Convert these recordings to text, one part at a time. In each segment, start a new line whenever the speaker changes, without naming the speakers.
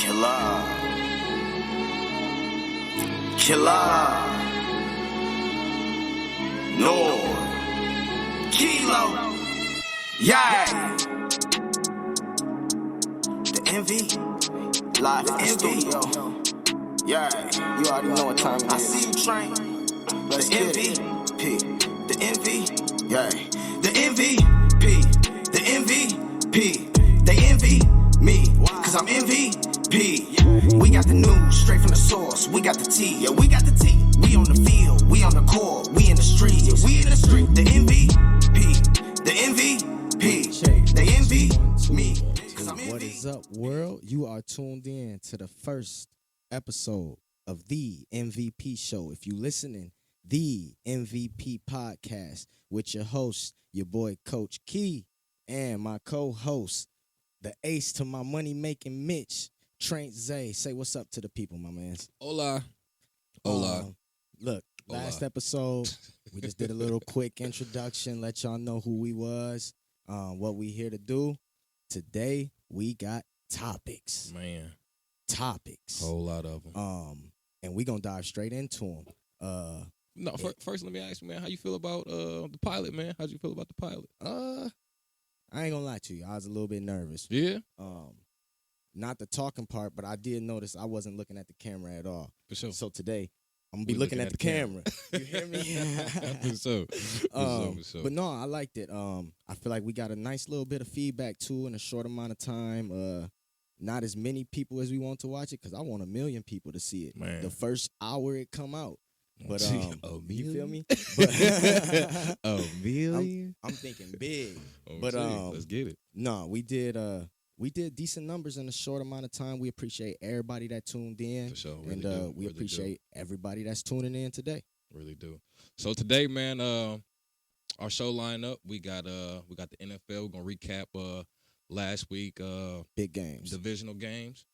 Killer. Killer. No. Kilo. Yeah. The envy. Live in the studio. Yeah. You already know what time it is. I see you, Train. Let's the MVP. The envy. Yeah. The MVP. The MVP. They envy me. Cause I'm MVP. We got the news straight from the source. We got the tea. Yeah, we got the tea. We on the field. We on the court. We in the street. Yeah, we in the street. The MVP. The MVP. They envy me. Cause I'm
What is up, world? You are tuned in to the first episode of the MVP show. If you listening, the MVP podcast with your host, your boy Coach Key, and my co-host, the ace to my money-making Mitch, TrainT Zay. Say what's up to the people, my man.
Hola. Hola.
Look, last episode, we just did a little quick introduction, let y'all know who we was, what we here to do. Today, we got topics.
Man.
Topics.
Whole lot of them.
And we gonna dive straight into them.
First, let me ask you, man, how you feel about the pilot, man? How'd you feel about the pilot?
I ain't gonna lie to you. I was a little bit nervous.
Yeah?
Not the talking part, but I did notice I wasn't looking at the camera at all.
For sure.
So today, I'm gonna be looking at the camera. You hear me?
For sure. For sure.
But no, I liked it. I feel like we got a nice little bit of feedback too in a short amount of time. Not as many people as we want to watch it because I want 1 million people to see it. Man. The first hour it come out. But you feel me? But,
a million?
I'm thinking big.
But let's get it.
No, we did decent numbers in a short amount of time. We appreciate everybody that tuned in.
For sure. Really
we appreciate everybody that's tuning in today.
Really do. So today, man, our show lineup, we got the NFL. We're gonna recap last week
big games.
Divisional games.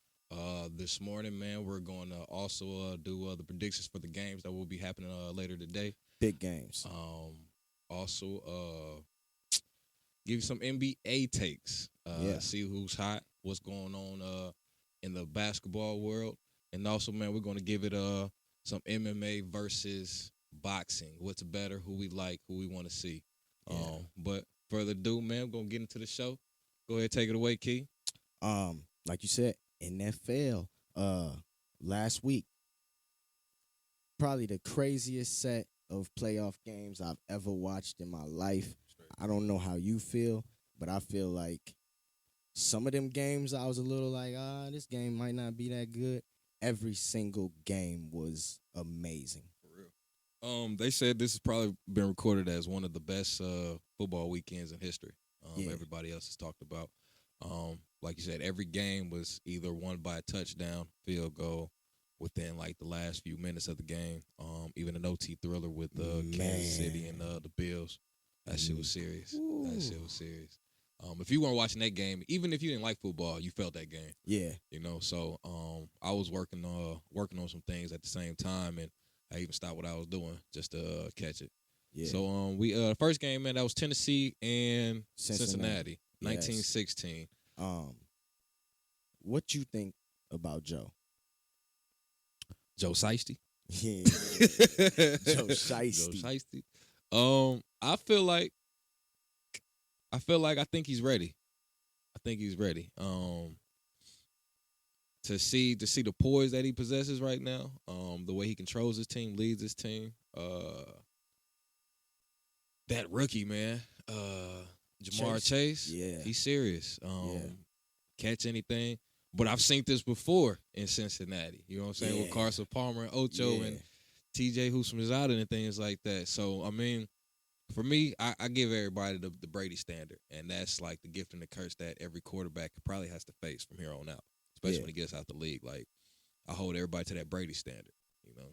This morning, man, we're going to also do the predictions for the games that will be happening later today.
Big games.
Also, give you some NBA takes. See who's hot, what's going on in the basketball world. And also, man, we're going to give it some MMA versus boxing. What's better, who we like, who we want to see.
Yeah.
But further ado, man, we're going to get into the show. Go ahead, take it away, Key.
Like you said, NFL last week, probably the craziest set of playoff games I've ever watched in my life. I don't know how you feel, but I feel like some of them games I was a little like, this game might not be that good. Every single game was amazing.
For real. They said this has probably been recorded as one of the best football weekends in history. Everybody else has talked about. Like you said, every game was either won by a touchdown, field goal, within like the last few minutes of the game. Even an OT thriller with Kansas City and the Bills. That shit was serious. Ooh. That shit was serious. If you weren't watching that game, even if you didn't like football, you felt that game. Yeah. You know, so I was working on some things at the same time, and I even stopped what I was doing just to catch it. Yeah. So we first game, man, that was Tennessee and Cincinnati. 1916.
What you think about Joe?
Joe Shiesty?
Yeah. Joe Shiesty.
Joe Shiesty. I think he's ready. To see the poise that he possesses right now, the way he controls his team, leads his team. That rookie, man, Jamar Chase, he's serious. Catch anything. But I've seen this before in Cincinnati. You know what I'm saying? With Carson Palmer and Ocho and TJ Houshmandzadeh and things like that. So, I mean, for me, I give everybody the Brady standard. And that's like the gift and the curse that every quarterback probably has to face from here on out, especially when he gets out the league. Like, I hold everybody to that Brady standard. You know,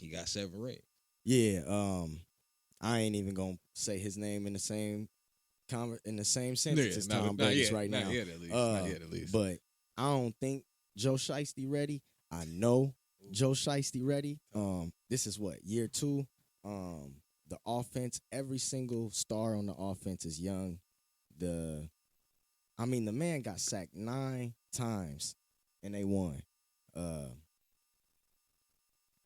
he got 7 rings.
Yeah, I ain't even gonna say his name in the same sentence as Tom Brady's right now.
Not yet, at least.
But I don't think Joe Shiesty ready. I know Joe Shiesty ready. This is what, year 2. The offense, every single star on the offense is young. The man got sacked 9 times and they won.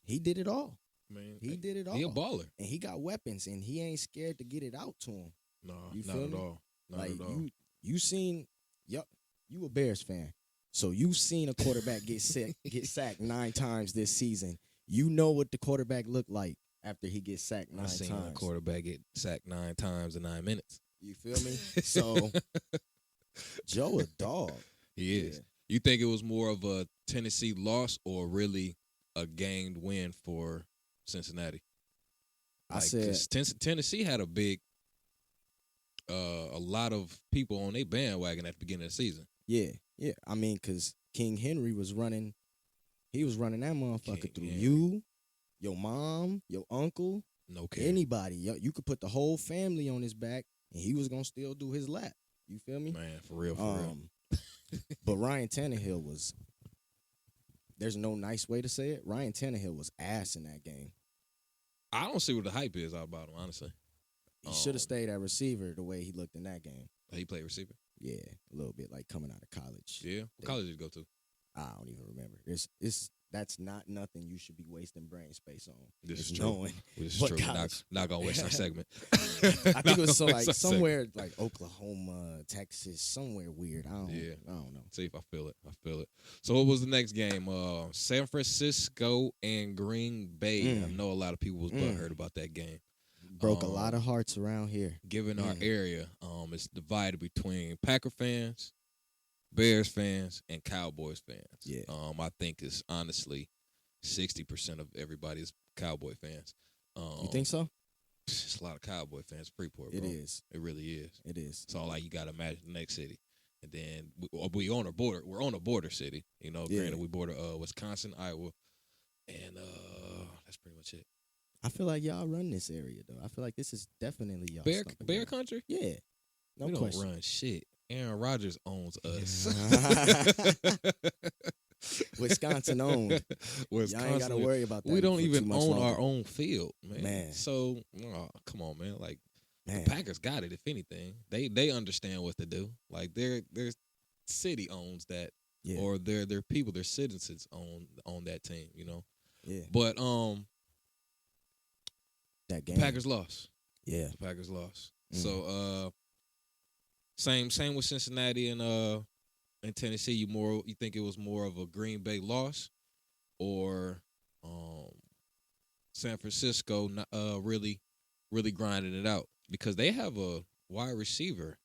He did it all.
Man,
He did it all.
He a baller.
And he got weapons, and he ain't scared to get it out to him.
No,
You
not
feel
at
me?
all. Not
Like
at all.
you seen, you a Bears fan, so you seen a quarterback get sacked 9 times this season. You know what the quarterback looked like after he gets sacked 9
I seen
times.
a quarterback get sacked 9 times in 9 minutes.
You feel me? So Joe a dog.
He is.
Yeah.
You think it was more of a Tennessee loss or really a gained win for Cincinnati?
I said
'cause Tennessee had a lot of people on their bandwagon at the beginning of the season.
yeah. I mean, because King Henry was running. He was running that motherfucker
King
through
Henry.
you, your mom, your uncle,
No care.
anybody. You could put the whole family on his back, and he was gonna still do his lap. You feel me?
Man, for real.
But Ryan Tannehill was. There's no nice way to say it. Ryan Tannehill was ass in that game.
I don't see what the hype is about him, honestly.
He should have stayed at receiver the way he looked in that game.
He played receiver?
Yeah, a little bit like coming out of college.
Yeah. What college did you go to?
I don't even remember. That's not nothing you should be wasting brain space on.
This
It's
is true.
knowing
This is
what
true.
college.
Not going to waste our segment.
I think it was somewhere like Oklahoma, Texas, somewhere weird. I don't know.
See if I feel it. So what was the next game? San Francisco and Green Bay. I know a lot of people was butthurt about that game.
Broke a lot of hearts around here.
Given our area, it's divided between Packer fans, Bears fans, and Cowboys fans.
Yeah.
I think it's honestly 60% of everybody's Cowboy fans.
You think so?
It's a lot of Cowboy fans in Freeport, bro.
It is.
It really is.
It is.
So like you got to imagine the next city. And then we on a border. We're on a border city. You know,
Yeah.
granted we border Wisconsin, Iowa, and that's pretty much it.
I feel like y'all run this area though. I feel like this is definitely y'all.
Bear country?
Yeah. No
we
question.
don't run shit. Aaron Rodgers owns us.
Wisconsin owned. Y'all ain't got to worry about that.
We don't
for
even
too much
own
longer.
our own field, man.
Man.
So, come on, man. Like,
Man.
the Packers got it, if anything. They understand what to do. Like, their city owns that.
Yeah.
Or their people, their citizens own that team, you know?
Yeah.
But,
That game.
Packers lost.
Yeah.
The Packers lost. So, same with Cincinnati and Tennessee. You think it was more of a Green Bay loss, or San Francisco really grinding it out, because they have a wide receiver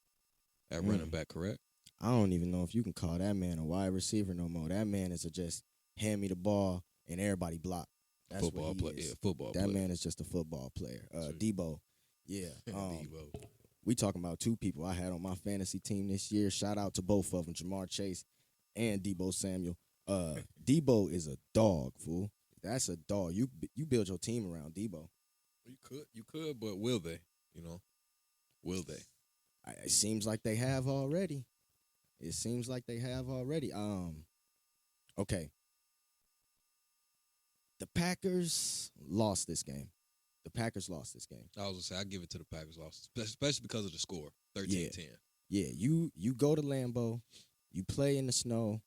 at running back, correct?
I don't even know if you can call that man a wide receiver no more. That man is just hand me the ball and everybody block. That's
Football
what he
player.
is.
Yeah, football
That
player.
man is just a football player. Debo. Yeah.
Debo.
We talking about 2 people I had on my fantasy team this year. Shout out to both of them, Jamar Chase and Debo Samuel. Debo is a dog, fool. That's a dog. You build your team around Debo.
You could, but will they? You know, will they?
It seems like they have already. Okay. The Packers lost this game.
I was gonna say I give it to the Packers loss, especially because of the score, 13-10.
Yeah, you go to Lambeau, you play in the snow.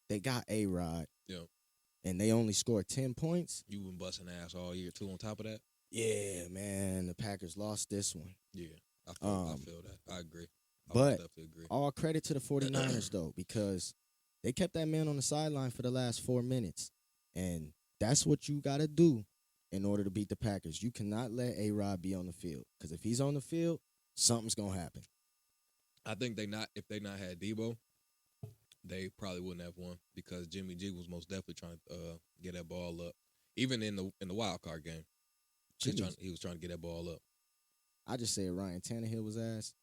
They got A-Rod.
Yeah.
And they only scored 10 points.
You been busting ass all year too. On top of that.
Yeah, man, the Packers lost this one.
Yeah, I feel that. I agree.
But
definitely agree.
all credit to the 49ers, though, because they kept that man on the sideline for the last 4 minutes. And that's what you got to do in order to beat the Packers. You cannot let A-Rod be on the field, because if he's on the field, something's going to happen.
I think if they not had Debo, they probably wouldn't have won, because Jimmy G was most definitely trying to get that ball up. Even in the wild card game, he was trying to get that ball up.
I just said Ryan Tannehill was ass.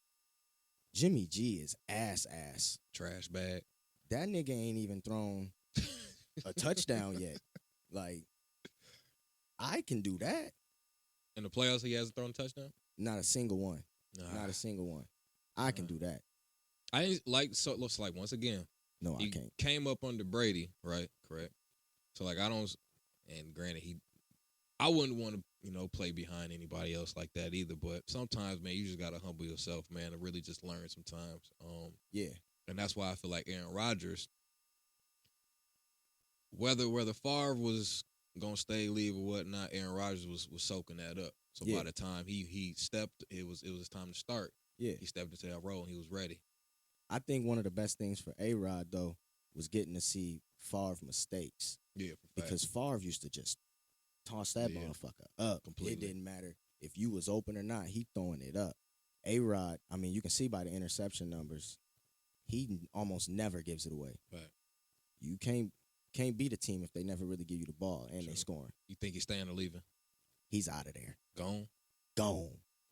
Jimmy G is ass.
Trash bag.
That nigga ain't even thrown a touchdown yet. Like, I can do that.
In the playoffs, he hasn't thrown a touchdown?
Not a single one.
Nah.
Not a single one. I can do that.
I ain't looks like once again.
No, I
He
can't.
came up under Brady, right? Correct. So like and granted I wouldn't want to play behind anybody else like that either. But sometimes, man, you just gotta humble yourself, man, and really just learn sometimes.
Yeah.
And that's why I feel like Aaron Rodgers, whether Favre was gonna stay, leave, or whatnot, Aaron Rodgers was soaking that up. So by the time he stepped, it was his time to start.
Yeah.
He stepped into that role and he was ready.
I think one of the best things for A-Rod, though, was getting to see Favre mistakes.
Yeah,
because Favre used to just toss that motherfucker up. Completely. It didn't matter if you was open or not. He throwing it up. A-Rod, I mean, you can see by the interception numbers, he almost never gives it away.
Right.
You can't beat a team if they never really give you the ball and they scoring.
You think he's staying or leaving?
He's out of there.
Gone.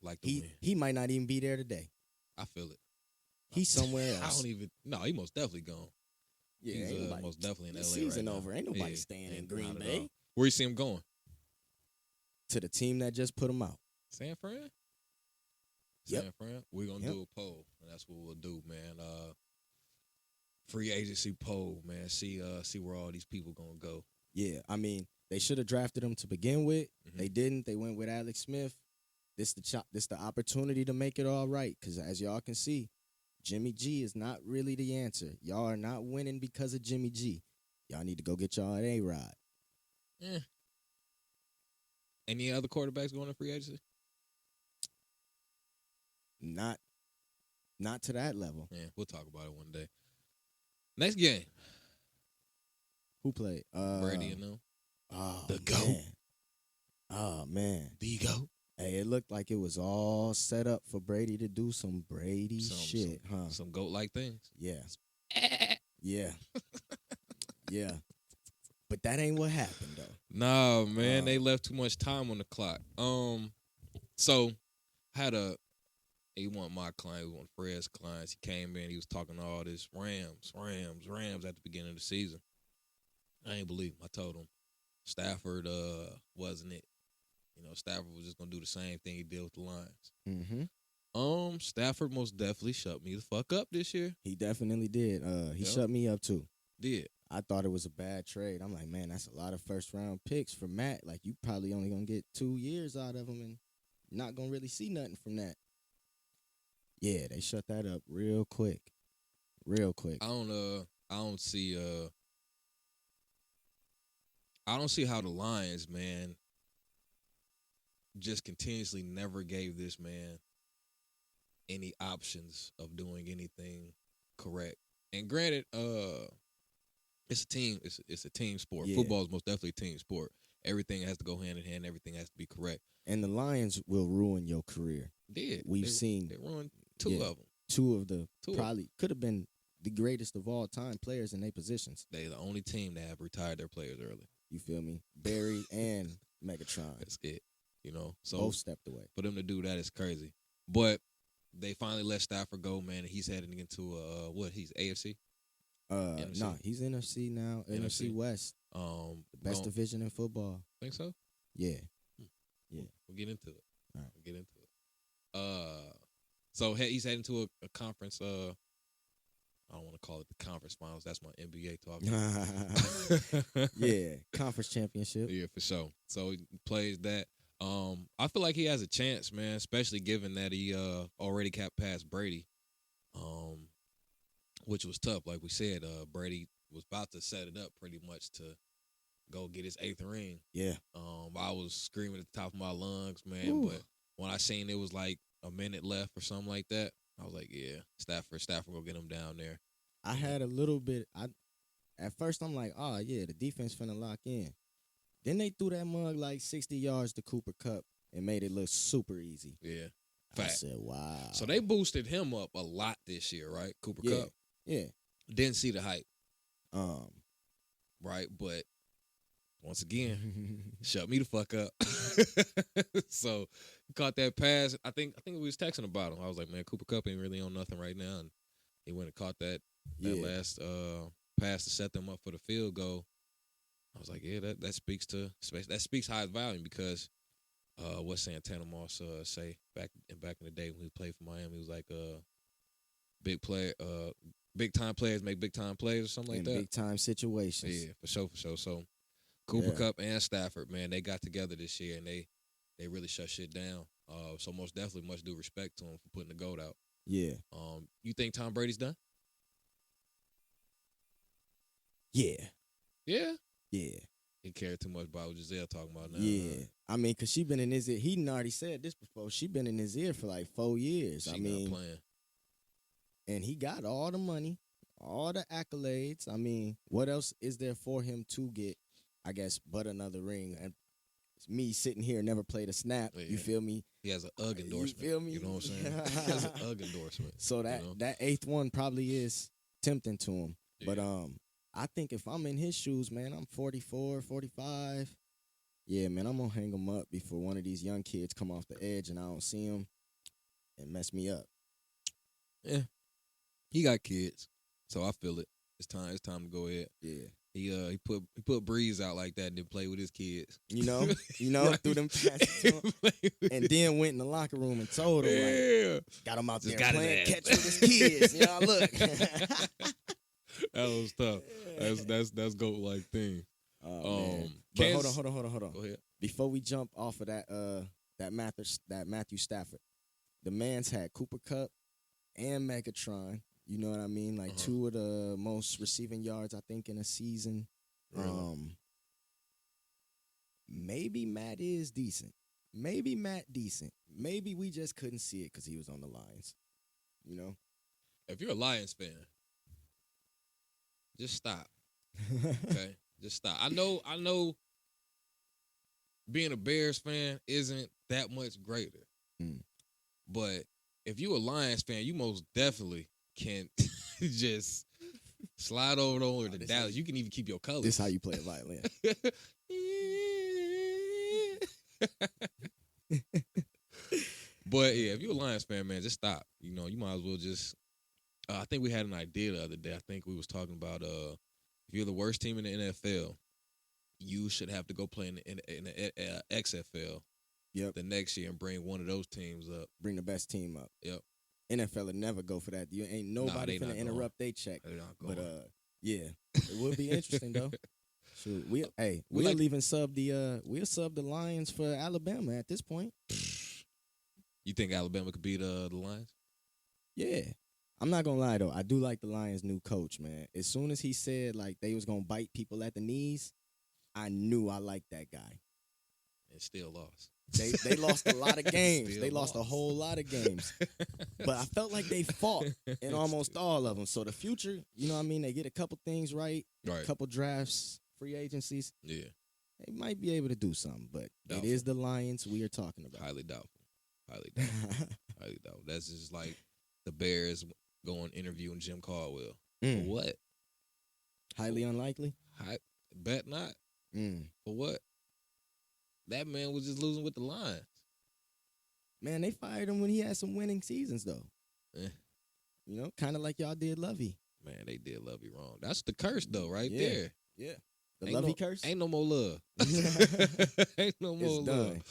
Like the wind.
He might not even be there today.
I feel it.
He's somewhere else.
I don't even. No, he most definitely gone.
Yeah,
he's most definitely in LA.
Season
right
over.
now.
Ain't nobody staying in Green Bay.
Where you see him going?
To the team that just put him out.
San Fran.
Yep.
San Fran. We're gonna do a poll, and that's what we'll do, man. Free agency poll, man. See where all these people gonna go.
Yeah, I mean, they should have drafted him to begin with. Mm-hmm. They didn't. They went with Alex Smith. This the opportunity to make it all right. Because as y'all can see, Jimmy G is not really the answer. Y'all are not winning because of Jimmy G. Y'all need to go get y'all an A-Rod.
Yeah. Any other quarterbacks going to free agency?
Not to that level.
Yeah, we'll talk about it one day. Next game.
Who played?
Brady and them.
Oh,
the GOAT.
Man. Oh, man.
The GOAT.
Hey, it looked like it was all set up for Brady to do some Brady shit, huh?
Some GOAT-like things.
Yeah. Yeah. Yeah. But that ain't what happened, though.
No, man. They left too much time on the clock. So, he wasn't my client. He was one of Fred's clients. He came in. He was talking all this Rams at the beginning of the season. I ain't believe him. I told him Stafford wasn't it. You know, Stafford was just going to do the same thing he did with the Lions.
Mm-hmm.
Stafford most definitely shut me the fuck up this year.
He definitely did. He shut me up, too.
Did.
I thought it was a bad trade. I'm like, man, that's a lot of first-round picks for Matt. Like, you probably only going to get 2 years out of him and not going to really see nothing from that. Yeah, they shut that up real quick. Real quick.
I don't see how the Lions, man, just continuously never gave this man any options of doing anything correct. And granted, it's a team. It's a team sport. Yeah. Football is most definitely a team sport. Everything has to go hand in hand. Everything has to be correct.
And the Lions will ruin your career. We've seen
they ruined two of them.
Probably could have been the greatest of all time players in their positions.
They're the only team that have retired their players early.
You feel me? Barry and Megatron.
That's it. You know, so
both stepped away.
For them to do that is crazy. But they finally let Stafford go, man, and he's heading into he's AFC?
No, he's NFC now. NFC West. The best division in football.
Think so?
Yeah. Yeah.
We'll get into it.
All right.
We'll get into it. So he's heading to a conference. I don't want to call it the conference finals. That's my NBA talk.
Yeah, conference championship.
Yeah, for sure. So he plays that. I feel like he has a chance, man, especially given that he already got past Brady, which was tough. Like we said, Brady was about to set it up pretty much to go get his 8th ring.
Yeah.
I was screaming at the top of my lungs, man.
Ooh.
But when I seen it was like a minute left or something like that, I was like, yeah, Stafford will get him down there.
I had a little bit. At first, I'm like, oh, yeah, the defense finna lock in. Then they threw that mug like 60 yards to Cooper Kupp and made it look super easy.
Yeah.
Fact. I said, wow.
So they boosted him up a lot this year, right? Cooper Kupp.
Yeah.
Didn't see the hype. Right, but once again, shut me the fuck up. So he caught that pass. I think we was texting about him. I was like, man, Cooper Kupp ain't really on nothing right now. And he went and caught that last pass to set them up for the field goal. I was like, yeah, that speaks high value because what Santana Moss say back in the day when he played for Miami, he was like big time players make big time plays or something like that.
Big time situations.
Yeah, for sure. So Cooper Kupp and Stafford, man, they got together this year and they really shut shit down. So most definitely much due respect to him for putting the GOAT out.
Yeah.
You think Tom Brady's done?
Yeah.
Yeah?
Yeah.
He cared too much about what Giselle talking about now.
Yeah. I mean, because she been in his ear. He done already said this before. She been in his ear for like 4 years.
She
I mean,
not playing.
and he got all the money, all the accolades. I mean, what else is there for him to get, I guess, but another ring? And it's me sitting here never played a snap.
Yeah.
You feel me?
He has an UGG endorsement.
You feel me?
You know what I'm saying? He has an UGG endorsement.
So that,
you know?
that 8th one probably is tempting to him.
Yeah.
But I think if I'm in his shoes, man, I'm 44, 45. Yeah, man, I'm going to hang him up before one of these young kids come off the edge and I don't see him and mess me up.
Yeah. He got kids, so I feel it. It's time to go ahead.
Yeah.
He put Breeze out like that and then play with his kids.
You know, threw them passes to him. And then went in the locker room and told him, like, got him out
Just
there
got his
playing
ass.
catch with his kids. You know, look.
That was tough. That's GOAT-like thing.
Man. But hold on.
Go ahead.
Before we jump off of that Matthew Stafford, the man's had Cooper Kupp and Megatron. You know what I mean? Like 2 of the most receiving yards, I think, in a season.
Really?
Maybe Matt is decent. Maybe Matt decent. Maybe we just couldn't see it because he was on the Lions. You know?
If you're a Lions fan, just stop. Okay? Just stop. I know being a Bears fan isn't that much greater. But if you're a Lions fan, you most definitely can just slide over to Dallas. You can even keep your colors.
This is how you play a violin.
But yeah, if you're a Lions fan, man, just stop. You know, you might as well just. I think we had an idea the other day. I think we was talking about if you're the worst team in the NFL, you should have to go play in the XFL.
Yep.
The next year and bring one of those teams up.
Bring the best team up.
Yep.
NFL would never go for that. You ain't nobody finna interrupt they check. But yeah, it would be interesting though. Shoot, we'll even sub the Lions for Alabama at this point.
You think Alabama could beat the Lions?
Yeah. I'm not gonna lie though. I do like the Lions' new coach, man. As soon as he said like they was gonna bite people at the knees, I knew I liked that guy.
And still lost.
They lost a lot of games.
Still
They lost a whole lot of games. But I felt like they fought in almost all of them. So the future, you know what I mean? They get a couple things right. A couple drafts, free agencies.
Yeah.
They might be able to do something. But doubtful. It is the Lions we are talking about.
Highly doubtful. Highly doubtful. That's just like the Bears going interviewing Jim Caldwell. For what?
Highly unlikely?
Bet not. For what? That man was just losing with the Lions.
Man, they fired him when he had some winning seasons, though. You know, kind of like y'all did Lovey.
Man, they did Lovey wrong. That's the curse, though, right there.
Yeah. The Lovey curse?
Ain't no more love. Ain't no more love.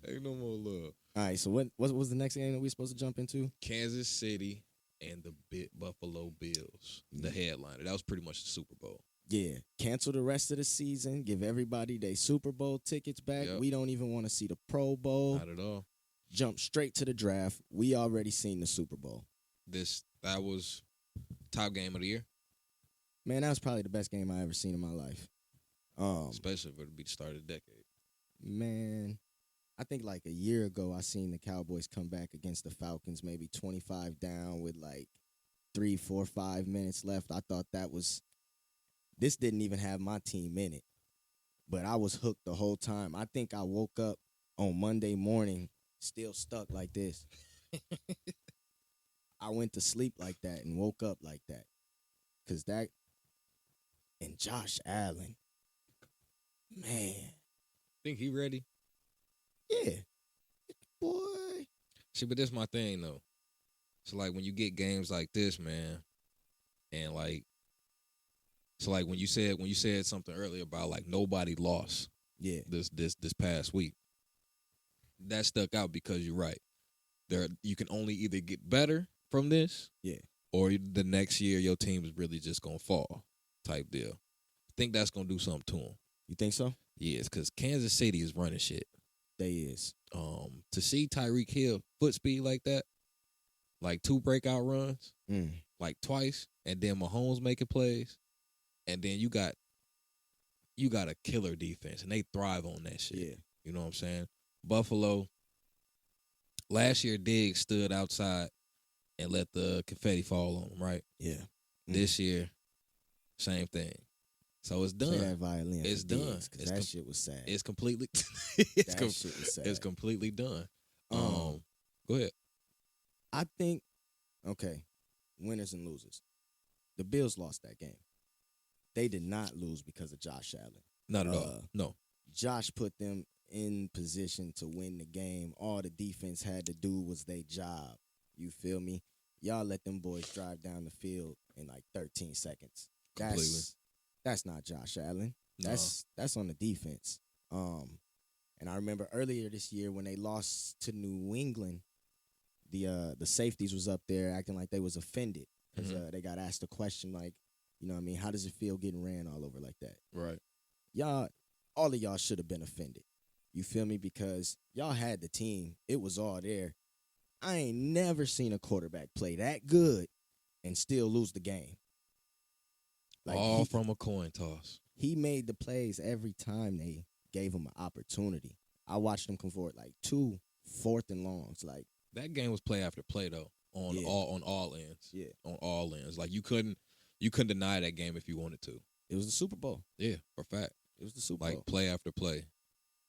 Ain't no more love.
All right, so what was the next game that we supposed to jump into?
Kansas City and the Buffalo Bills, the headliner. That was pretty much the Super Bowl.
Yeah, cancel the rest of the season. Give everybody their Super Bowl tickets back. Yep. We don't even want to see the Pro Bowl.
Not at all.
Jump straight to the draft. We already seen the Super Bowl.
That was top game of the year.
Man, that was probably the best game I ever seen in my life.
Especially for it to be the start of the decade.
Man, I think like a year ago I seen the Cowboys come back against the Falcons, maybe 25 down with like 3, 4, 5 minutes left. I thought this didn't even have my team in it. But I was hooked the whole time. I think I woke up on Monday morning still stuck like this. I went to sleep like that and woke up like that. Because that and Josh Allen, man.
Think he ready?
Yeah. Boy.
See, but this my thing, though. So, like, when you get games like this, man, and, like, so, like, when you said something earlier about, like, nobody lost this past week, that stuck out because you're right. You can only either get better from this or the next year your team is really just going to fall type deal. I think that's going to do something to them.
You think so?
Yes, because Kansas City is running shit.
They is.
To see Tyreek Hill foot speed like that, like 2 breakout runs, like twice, and then Mahomes making plays, and then you got you got a killer defense, and they thrive on that shit.
Yeah.
You know what I'm saying? Buffalo, last year, Diggs stood outside and let the confetti fall on him, right?
Yeah.
This year, same thing. So it's done.
Play that violin.
It's done.
Because that shit was sad.
It's completely.
Shit was sad.
It's completely done. Go ahead.
I think, okay, winners and losers. The Bills lost that game. They did not lose because of Josh Allen.
Not at all. No.
Josh put them in position to win the game. All the defense had to do was their job. You feel me? Y'all let them boys drive down the field in like 13 seconds.
Completely.
That's not Josh Allen.
No.
That's on the defense. And I remember earlier this year when they lost to New England, the safeties was up there acting like they was offended because they got asked a question like, you know what I mean, how does it feel getting ran all over like that?
Right.
Y'all, all of y'all should have been offended. You feel me? Because y'all had the team. It was all there. I ain't never seen a quarterback play that good and still lose the game. Like
all from a coin toss.
He made the plays every time they gave him an opportunity. I watched him come forward like 2 4th and longs. Like
that game was play after play though on all ends.
Yeah,
on all ends. Like you couldn't deny that game if you wanted to.
It was the Super Bowl.
Yeah, for a fact.
It was the Super Bowl.
Like play after play.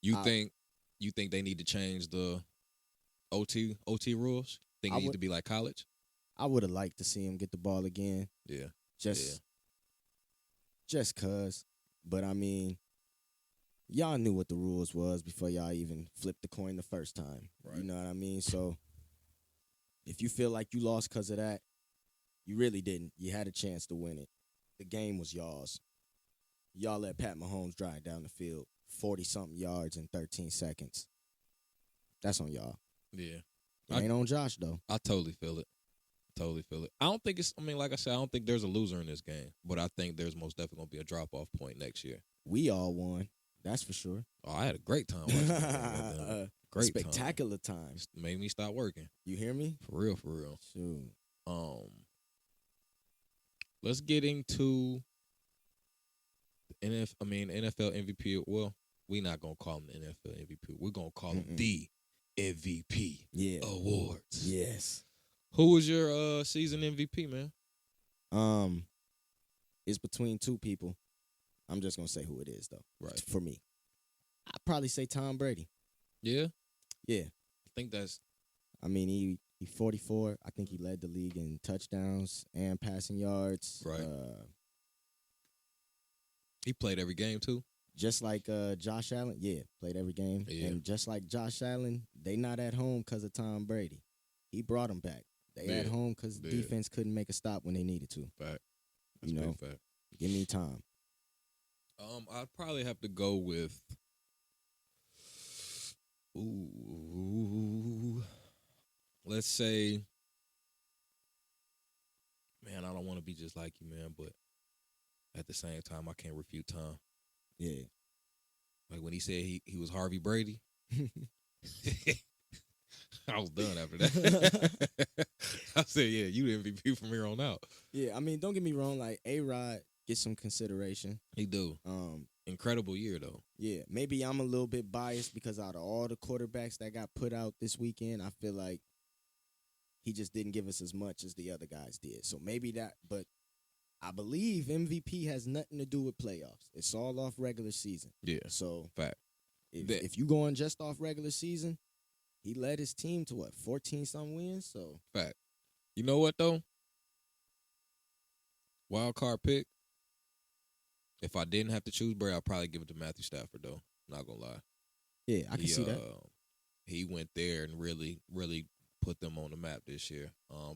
You think they need to change the OT rules? Think it needs to be like college?
I would have liked to see him get the ball again.
Yeah.
Just cause. But I mean, y'all knew what the rules was before y'all even flipped the coin the first time. Right. You know what I mean? So if you feel like you lost because of that, you really didn't. You had a chance to win it. The game was y'all's. Y'all let Pat Mahomes drive down the field 40-something yards in 13 seconds. That's on y'all.
Yeah.
It ain't on Josh, though.
I totally feel it. I don't think like I said, I don't think there's a loser in this game, but I think there's most definitely going to be a drop-off point next year.
We all won. That's for sure.
Oh, I had a great time watching that. Great
spectacular time.
Made me stop working.
You hear me?
For real.
Shoot.
Let's get into NFL MVP. Well, we're not going to call him the NFL MVP. We're going to call him the MVP Awards.
Yes.
Who was your season MVP, man?
It's between 2 people. I'm just going to say who it is, though.
Right.
For me. I'd probably say Tom Brady.
Yeah?
Yeah.
I think that's...
I mean, he 44. I think he led the league in touchdowns and passing yards.
Right. He played every game, too?
Just like Josh Allen. Yeah, played every game.
Yeah.
And just like Josh Allen, they not at home because of Tom Brady. He brought them back. They at home because defense couldn't make a stop when they needed to.
Fact. That's
you know,
fact.
Give me Tom.
I'd probably have to go with... Let's say... Man, I don't want to be just like you, man, but at the same time, I can't refute Tom.
Yeah.
Like when he said he was Harvey Brady, I was done after that. I said, yeah, you the MVP from here on out.
Yeah, I mean, don't get me wrong. Like, A-Rod gets some consideration.
He do. Incredible year, though.
Yeah, maybe I'm a little bit biased because out of all the quarterbacks that got put out this weekend, I feel like he just didn't give us as much as the other guys did. So maybe that, but I believe MVP has nothing to do with playoffs. It's all off regular season.
Yeah.
So
fact.
If you going just off regular season, he led his team to 14-something wins. So
fact. You know what though? Wild card pick. If I didn't have to choose Brady, I'd probably give it to Matthew Stafford though. Not gonna lie.
Yeah, I can see that.
He went there and really, really put them on the map this year.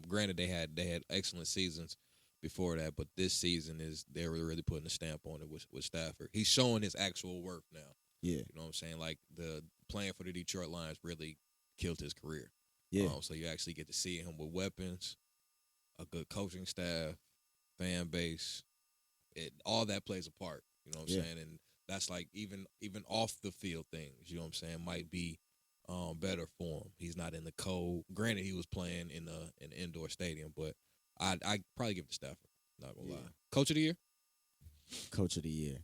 Granted, they had excellent seasons before that, but this season they're really putting a stamp on it with Stafford. He's showing his actual worth now.
Yeah,
you know what I'm saying? Like the playing for the Detroit Lions really killed his career.
Yeah,
so you actually get to see him with weapons, a good coaching staff, fan base. All that plays a part. You know what I'm saying? And that's like even off the field things. You know what I'm saying? Might be better for him. He's not in the cold. Granted, he was playing in an indoor stadium, but I'd probably give it to Stafford. Not gonna lie. Coach of the year.
Coach of the year.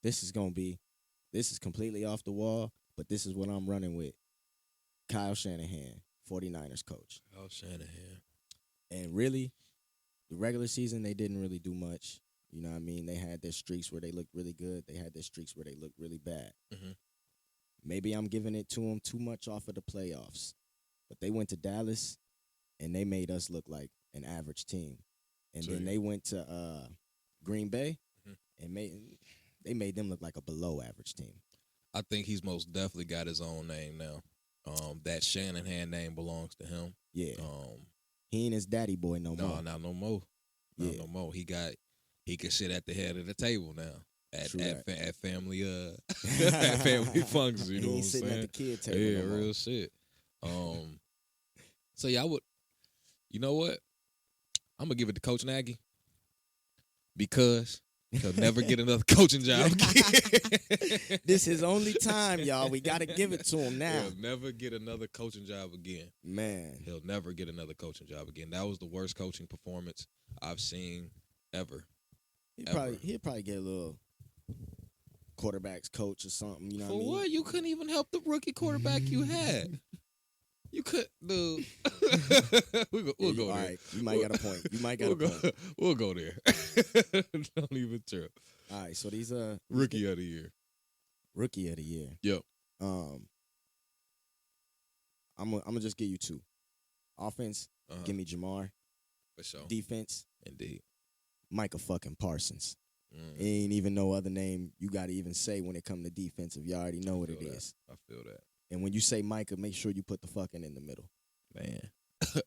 this is completely off the wall, but this is what I'm running with. Kyle Shanahan, 49ers coach.
Kyle Shanahan.
And really, the regular season, they didn't really do much. You know what I mean? They had their streaks where they looked really good. They had their streaks where they looked really bad.
Mm-hmm.
Maybe I'm giving it to them too much off of the playoffs. But they went to Dallas, and they made us look like an average team. And then they went to Green Bay, and they made them look like a below-average team.
I think he's most definitely got his own name now. That Shanahan name belongs to him.
Yeah. He ain't his daddy boy no more.
No, not no more. Not no more. He can sit at the head of the table now. At family at family functions, you know what I'm saying?
Sitting at the kid table.
Yeah, real shit. So yeah, you know what? I'm gonna give it to Coach Nagy because he'll never get another coaching job again.
This is only time, y'all. We gotta give it to him now.
He'll never get another coaching job again.
Man.
He'll never get another coaching job again. That was the worst coaching performance I've seen ever.
He'll probably get a little quarterbacks coach or something. You know what I mean?
For what? You couldn't even help the rookie quarterback you had. You could, dude. we'll go there.
All right, you might got a point.
We'll go there. Don't even trip.
All right, so these
Rookie of the year.
Rookie of the year.
Yep.
I'm gonna just give you two. Offense, give me Jamar.
For sure.
Defense,
indeed.
Micah fucking Parsons. Ain't even no other name you got to even say when it come to defensive. You already know what it is.
I feel that.
And when you say Micah, make sure you put the fucking in the middle.
Man.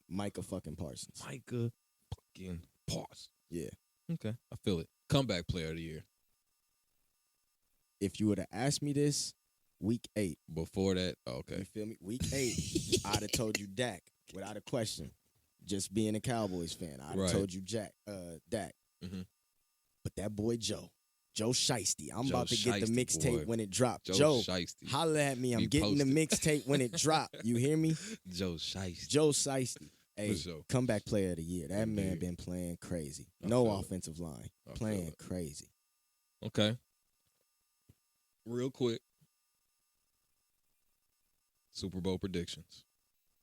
Micah fucking Parsons.
Micah fucking Parsons.
Yeah.
Okay. I feel it. Comeback player of the year.
If you would have asked me this week 8.
Before that, okay.
You feel me? Week 8, I'd have told you Dak without a question. Just being a Cowboys fan, I'd have told you Dak.
Mm-hmm.
But that boy Joe Shiesty. I'm about to get the mixtape when it drops.
Joe Shiesty.
Holla at me. I'm getting the mixtape when it drop. You hear me?
Joe Shiesty.
Joe Shiesty. Hey, comeback player of the year. That man been playing crazy. No offensive line. Playing crazy.
Okay. Real quick. Super Bowl predictions.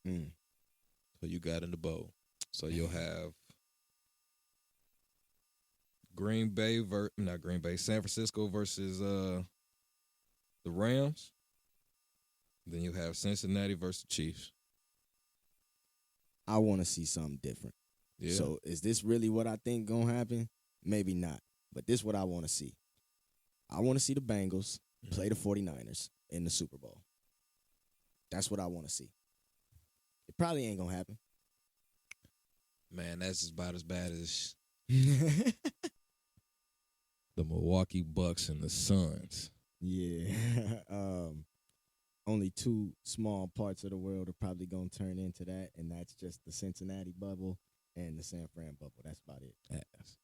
So you got in the bowl. So you'll have San Francisco versus the Rams. Then you have Cincinnati versus Chiefs.
I want to see something different. Yeah. So is this really what I think gonna happen? Maybe not. But this is what I want to see. I want to see the Bengals play the 49ers in the Super Bowl. That's what I want to see. It probably ain't gonna happen.
Man, that's about as bad as the Milwaukee Bucks and the Suns.
Yeah. Only two small parts of the world are probably going to turn into that, and that's just the Cincinnati bubble and the San Fran bubble. That's about it.
Yes.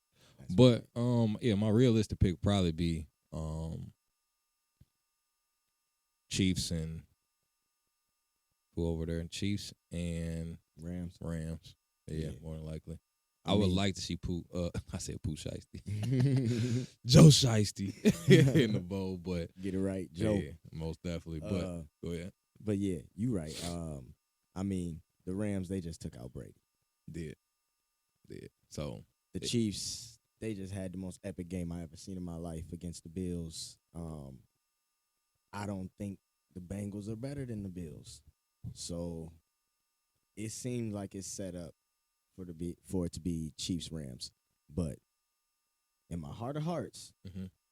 But, my realistic pick would probably be Chiefs and who over there? Chiefs and
Rams.
Yeah, more than likely. I would like to see Pooh. I said Pooh Shiesty. Joe Shiesty in the bowl, but
get it right, Joe.
Yeah, most definitely. But go ahead.
But yeah, you right. The Rams, they just took out Brady.
Did. So
the Chiefs, they just had the most epic game I ever seen in my life against the Bills. I don't think the Bengals are better than the Bills. So it seems like it's set up for it to be Chiefs Rams. But in my heart of hearts,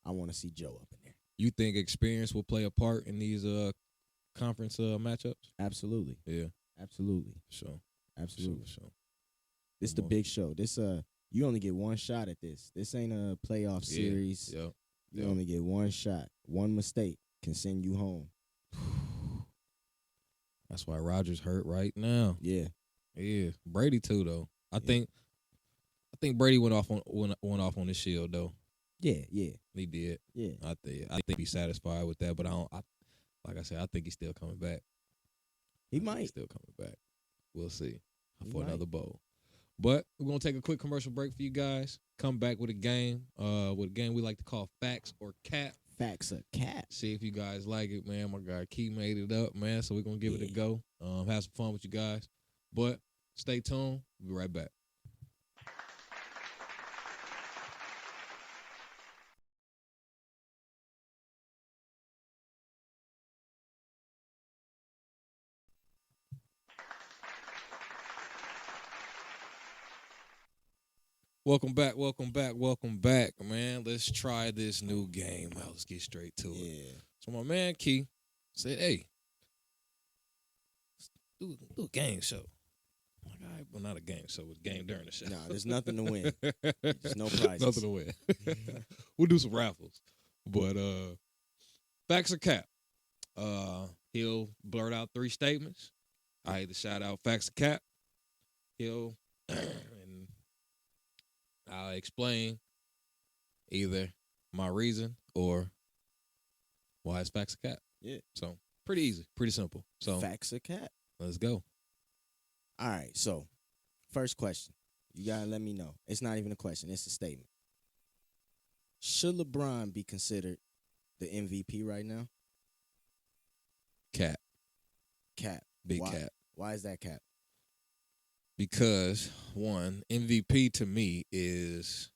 I want to see Joe up in there.
You think experience will play a part in these conference matchups?
Absolutely.
Yeah.
Absolutely.
Sure.
Absolutely. Sure. This the big show. This you only get one shot at this. This ain't a playoff series.
Yep.
You only get one shot. One mistake can send you home.
That's why Rodgers hurt right now.
Yeah.
Yeah. Brady too though. I think Brady went off on the shield though.
Yeah.
He did.
Yeah.
I think he's satisfied with that, but like I said, I think he's still coming back.
He might.
He's still coming back. We'll see for another bowl. But we're gonna take a quick commercial break for you guys. Come back with a game we like to call Facts or Cap.
Facts or cap?
See if you guys like it, man. My guy Key made it up, man. So we're gonna give it a go. Have some fun with you guys. But stay tuned. We'll be right back. Welcome back, man. Let's try this new game. Well, let's get straight to it.
Yeah.
So my man Key said, "Hey, let's do a game show." I'm like, all right, well, not a game show. It's a game during the show.
Nah, there's nothing to win. There's no prizes.
Nothing to win. We'll do some raffles. But facts or cap? He'll blurt out 3 statements. I either shout out facts or cap. He'll and I'll explain either my reason or why it's facts or cap.
Yeah.
So pretty easy, pretty simple. So
Facts or cap?
let's go.
All right, so first question. You got to let me know. It's not even a question. It's a statement. Should LeBron be considered the MVP right now?
Cap.
Cap.
Big
Why?
cap.
Why is that cap?
Because, one, MVP to me is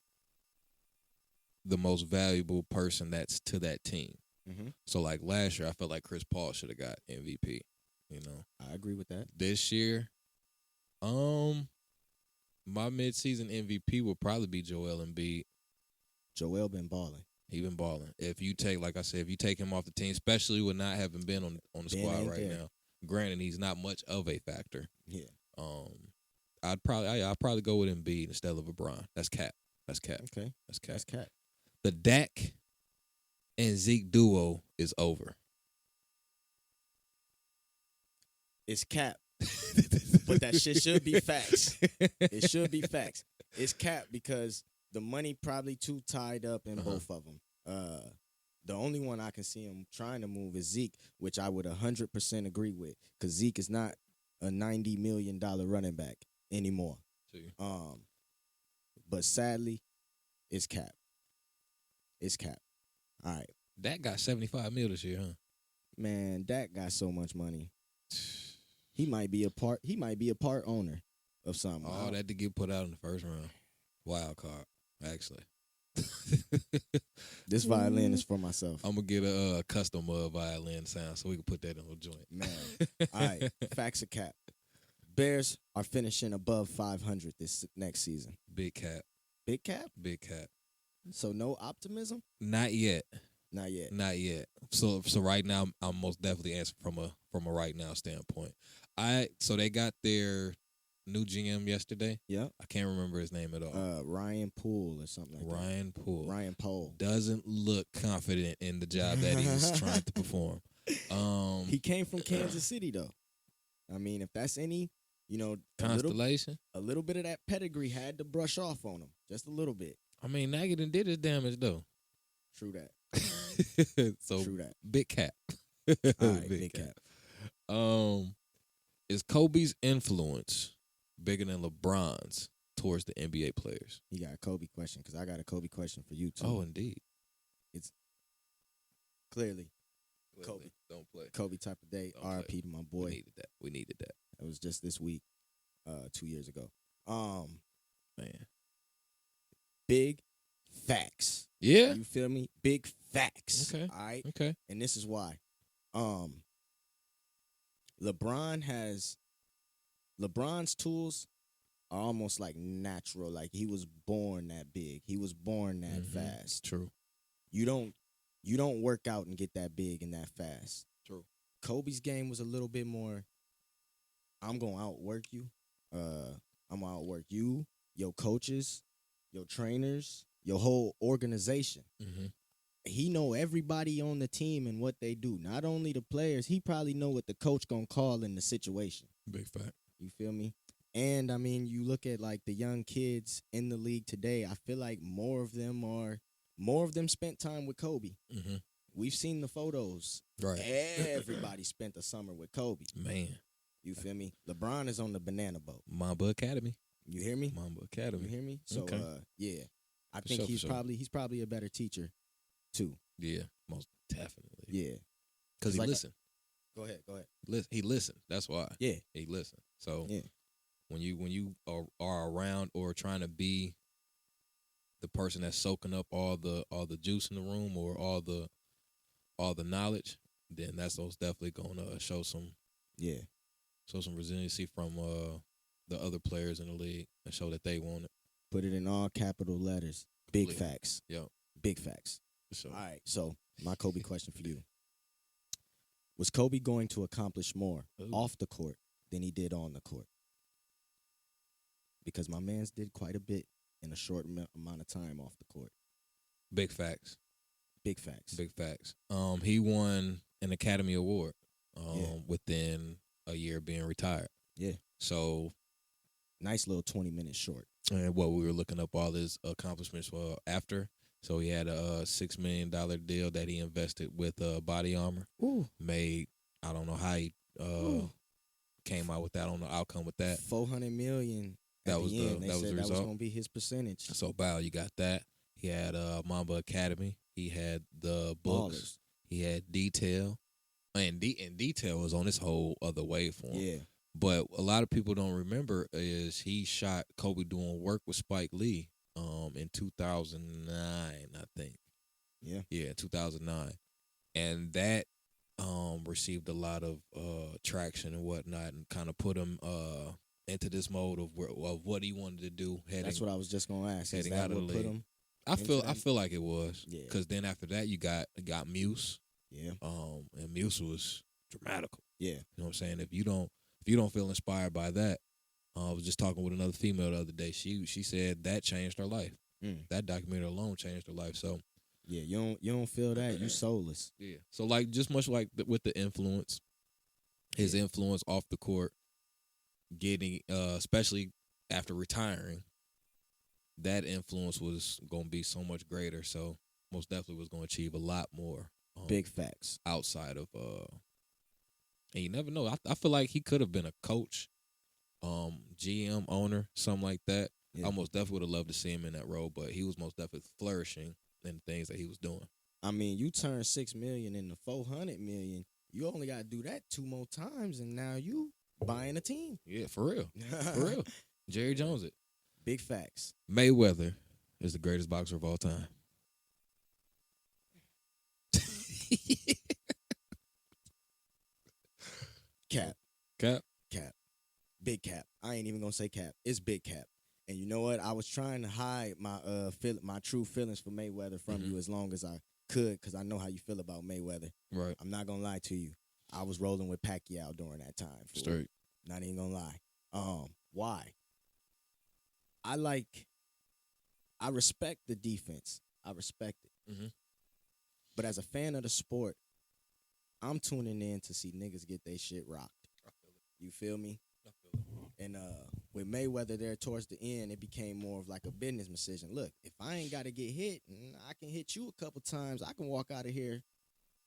the most valuable person that's to that team.
Mm-hmm.
So, like last year, I felt like Chris Paul should have got MVP. You know,
I agree with that.
this year, my midseason MVP would probably be Joel Embiid.
Joel been balling.
He been balling. If you take, like I said, if you take him off the team, especially with not having been on the
Ben
squad
ain't
right
there.
now, granted he's not much of a factor.
Yeah.
I'd probably go with Embiid instead of LeBron. That's cap. That's cap.
Okay.
That's cap.
That's cap.
The Dak and Zeke duo is over.
It's cap. But that shit should be facts. It should be facts. It's cap because the money probably too tied up in both of them. The only one I can see him trying to move is Zeke, which I would 100% agree with, because Zeke is not a $90 million running back anymore.
See.
But sadly, it's cap. It's cap. All right.
Dak got $75 million this year, huh?
Man, Dak got so much money. He might be a part owner of something.
All that to get put out in the first round. Wild card, actually.
This violin is for myself.
I'm gonna get a custom violin sound so we can put that in the joint.
Man. All right. Facts or cap. Bears are finishing above 500 this next season.
Big cap.
Big cap?
Big cap.
So no optimism?
Not yet.
Not yet.
Not yet. So right now I'm most definitely answering from a right now standpoint. So they got their new GM yesterday.
Yeah.
I can't remember his name at all.
Ryan Poole or something like
Ryan Poole.
Ryan Poole.
Doesn't look confident in the job that he was trying to perform.
He came from Kansas City though. I mean, if that's any,
Constellation.
a little bit of that pedigree had to brush off on him. Just a little bit.
I mean, Nagy done did his damage though.
True that.
So
True that.
big cap.
All right, big cap.
Is Kobe's influence bigger than LeBron's towards the NBA players?
You got a Kobe question because I got a Kobe question for you too.
Oh, indeed.
Clearly. Kobe.
Don't play.
Kobe type of day.
Don't play.
RIP to my boy.
We needed that.
It was just this week, 2 years ago.
Man.
Big facts.
Yeah.
You feel me? Big facts.
Okay.
All right.
Okay.
And this is why. LeBron's tools are almost like natural. Like he was born that big. He was born that fast.
True.
You don't work out and get that big and that fast.
True.
Kobe's game was a little bit more, I'm going to outwork you. I'm going to outwork you, your coaches, your trainers, your whole organization.
Mm-hmm.
He know everybody on the team and what they do. Not only the players, he probably know what the coach going to call in the situation.
Big fact.
You feel me? And, I mean, you look at, like, the young kids in the league today, I feel like more of them spent time with Kobe.
Mm-hmm.
We've seen the photos.
Right.
Everybody spent the summer with Kobe.
Man.
You feel me? LeBron is on the banana boat.
Mamba Academy.
You hear me?
Mamba Academy.
You hear me? So,
Okay.
yeah. I
For
think
sure,
he's probably a better teacher, too.
Yeah, most definitely.
Yeah.
Because he
like
listened.
Go ahead.
He listened. That's why.
Yeah.
He listened. So
Yeah.
when you are around or trying to be the person that's soaking up all the juice in the room or all the knowledge, then that's most definitely gonna show some resiliency from the other players in the league and show that they want it.
Put it in all capital letters. Big
Completely.
facts.
Yep.
Big facts.
Sure.
All right. So my Kobe question for you. Was Kobe going to accomplish more off the court than he did on the court? Because my man's did quite a bit in a short amount of time off the court.
Big facts.
Big facts.
Big facts. He won an Academy Award within a year of being retired.
Yeah.
So
nice little 20-minute short.
And what we were looking up all his accomplishments after. So he had a $6 million deal that he invested with Body Armor.
Ooh.
Made, I don't know how he came out with that. I don't know the outcome with that.
$400 million.
That was the result.
That was going to be his percentage.
So Bow, you got that. He had Mamba Academy. He had the books.
Ballers.
He had Detail. And Detail was on this whole other wave for him.
Yeah.
But a lot of people don't remember is he shot Kobe doing work with Spike Lee in 2009, I think. Yeah, 2009. And that received a lot of traction and whatnot and kind of put him into this mode of what he wanted to do.
That's what I was just going to ask.
Heading out of the league. I feel like it was.
Yeah.
Because then after that, you got Muse.
Yeah.
And Muse was dramatical.
Yeah.
You know what I'm saying? If you don't feel inspired by that, I was just talking with another female the other day. She said that changed her life. That documentary alone changed her life. So
yeah, you don't feel that, you soulless.
Yeah. So like just much like with the influence, his influence off the court, getting especially after retiring, that influence was going to be so much greater. So most definitely was going to achieve a lot more.
Big facts.
Outside of and you never know. I feel like he could have been a coach, GM, owner, something like that.
Yeah.
I most definitely would have loved to see him in that role, but he was most definitely flourishing in the things that he was doing.
I mean, you turn $6 million into $400 million. You only got to do that 2 more times, and now you buying a team.
Yeah, for real. For real. Jerry Jones it.
Big facts.
Mayweather is the greatest boxer of all time.
Cap.
Cap.
Big cap. I ain't even gonna say cap. It's big cap. And you know what? I was trying to hide my my true feelings for Mayweather from you as long as I could, because I know how you feel about Mayweather.
Right.
I'm not gonna lie to you. I was rolling with Pacquiao during that time.
Straight.
Not even gonna lie. Why? I respect the defense. I respect it.
Mm-hmm.
But as a fan of the sport, I'm tuning in to see niggas get their shit rocked.
I feel it.
You feel me?
I feel it.
And with Mayweather there towards the end, it became more of like a business decision. Look, if I ain't got to get hit, I can hit you a couple times. I can walk out of here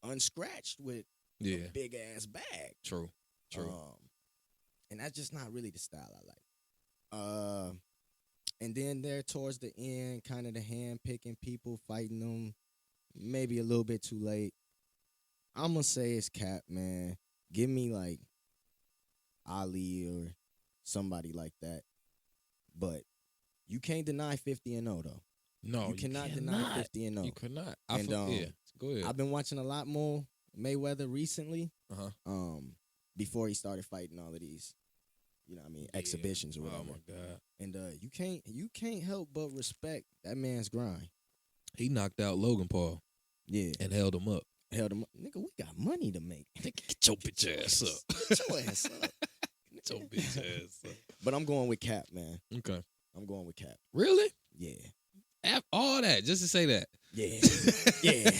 unscratched with a big-ass bag.
True.
And that's just not really the style I like. And then there towards the end, kind of the hand-picking people, fighting them, maybe a little bit too late. I'm going to say it's cap, man. Give me, like, Ali or somebody like that. But you can't deny 50-0, though.
No,
you cannot deny 50-0.
You could not.
Go ahead.
I've
been watching a lot more Mayweather recently. Before he started fighting all of these, you know what I mean, exhibitions or whatever.
Oh my God.
And you can't help but respect that man's grind.
He knocked out Logan Paul.
Yeah.
And held him up.
Nigga, we got money to make.
Get your bitch ass up.
Get your ass up.
Get your bitch ass up.
But I'm going with Cap, man.
Okay.
I'm going with Cap.
Really?
Yeah.
All that, just to say that.
Yeah. Yeah.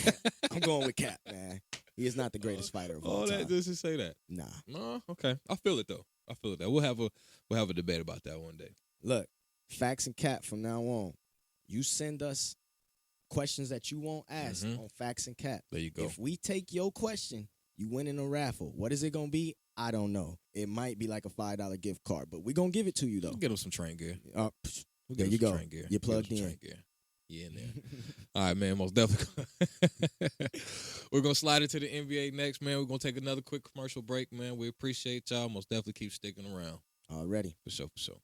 I'm going with Cap, man. He is not the greatest fighter of all time.
That just to say that.
Nah.
No, okay. I feel it though. We'll have a debate about that one day.
Look, Facts and Cap from now on. You send us questions that you won't ask on Facts and Cap.
There you go.
If we take your question, you win in a raffle. What is it gonna be? I don't know. It might be like a $5 gift card, but we're gonna give it to you though.
We'll get him some train gear.
There you go.
Train gear.
You're plugged in.
Train gear. Yeah, in there. All right, man, most definitely. We're going to slide into the NBA next, man. We're going to take another quick commercial break, man. We appreciate y'all. Most definitely keep sticking around.
Already.
For sure, for sure.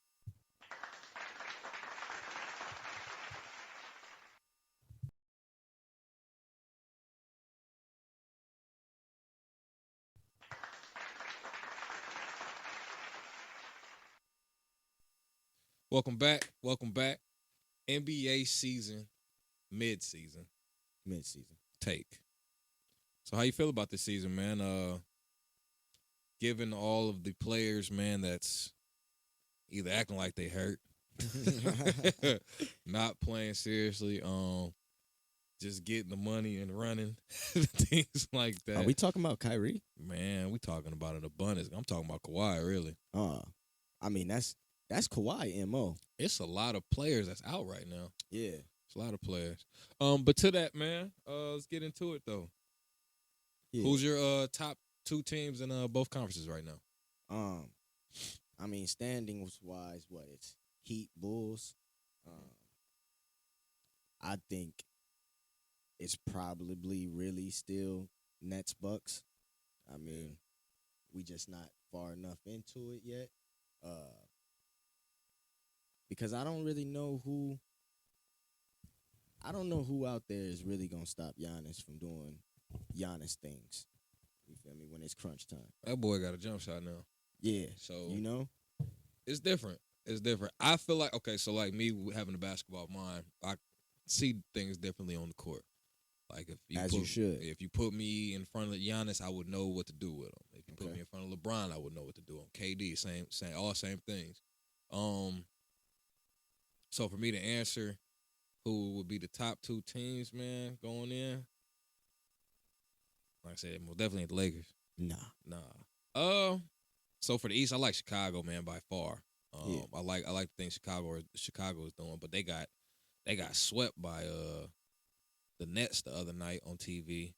Welcome back. Welcome back. NBA season, mid-season.
Mid-season.
Take. So how you feel about this season, man? Given all of the players, man, that's either acting like they hurt, not playing seriously, just getting the money and running, things like that.
Are we talking about Kyrie?
Man, we talking about an abundance. I'm talking about Kawhi, really.
I mean, that's Kawhi MO.
It's a lot of players that's out right now.
Yeah.
It's a lot of players. But to that, man, let's get into it, though.
Yeah.
Who's your top two teams in both conferences right now?
I mean, standings-wise, it's Heat, Bulls. I think it's probably really still Nets, Bucks. I mean, we just not far enough into it yet. Because I don't really know who. I don't know who out there is really gonna stop Giannis from doing Giannis things. You feel me? When it's crunch time.
That boy got a jump shot now.
Yeah.
So
it's
different. It's different. I feel like so like me having a basketball mind, I see things differently on the court. Like if you put me in front of Giannis, I would know what to do with him. If you put me in front of LeBron, I would know what to do on KD. Same, all same things. So for me to answer who would be the top two teams, man, going in, like I said, most definitely the Lakers. Nah. So for the East, I like Chicago, man, by far. I like the things Chicago is doing, but they got swept by the Nets the other night on TV.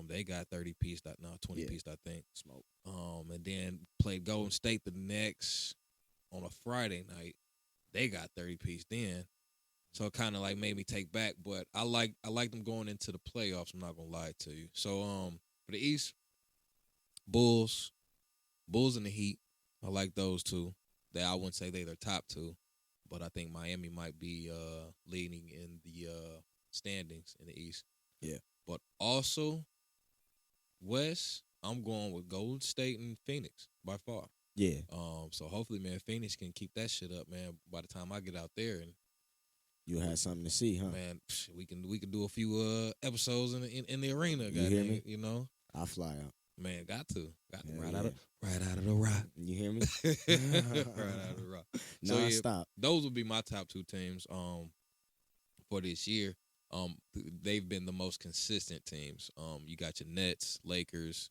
They got 30-piece, 20-piece, I think.
Smoke.
And then played Golden State the next on a Friday night. They got 30-piece then. So it kind of like made me take back, but I like them going into the playoffs. I'm not gonna lie to you. So for the East, Bulls and the Heat, I like those two. I wouldn't say they're their top two, but I think Miami might be leading in the standings in the East.
Yeah.
But also West, I'm going with Golden State and Phoenix by far.
Yeah.
So hopefully, man, Phoenix can keep that shit up, man. By the time I get out there and
you'll have something to see, huh?
Man, we can do a few episodes in the arena.
You hear me?
You know,
I'll fly out.
Man, got to
Yeah,
right out of the rock.
You hear me?
Right out of the rock. So yeah,
stop.
Those would be my top two teams. For this year, they've been the most consistent teams. You got your Nets, Lakers,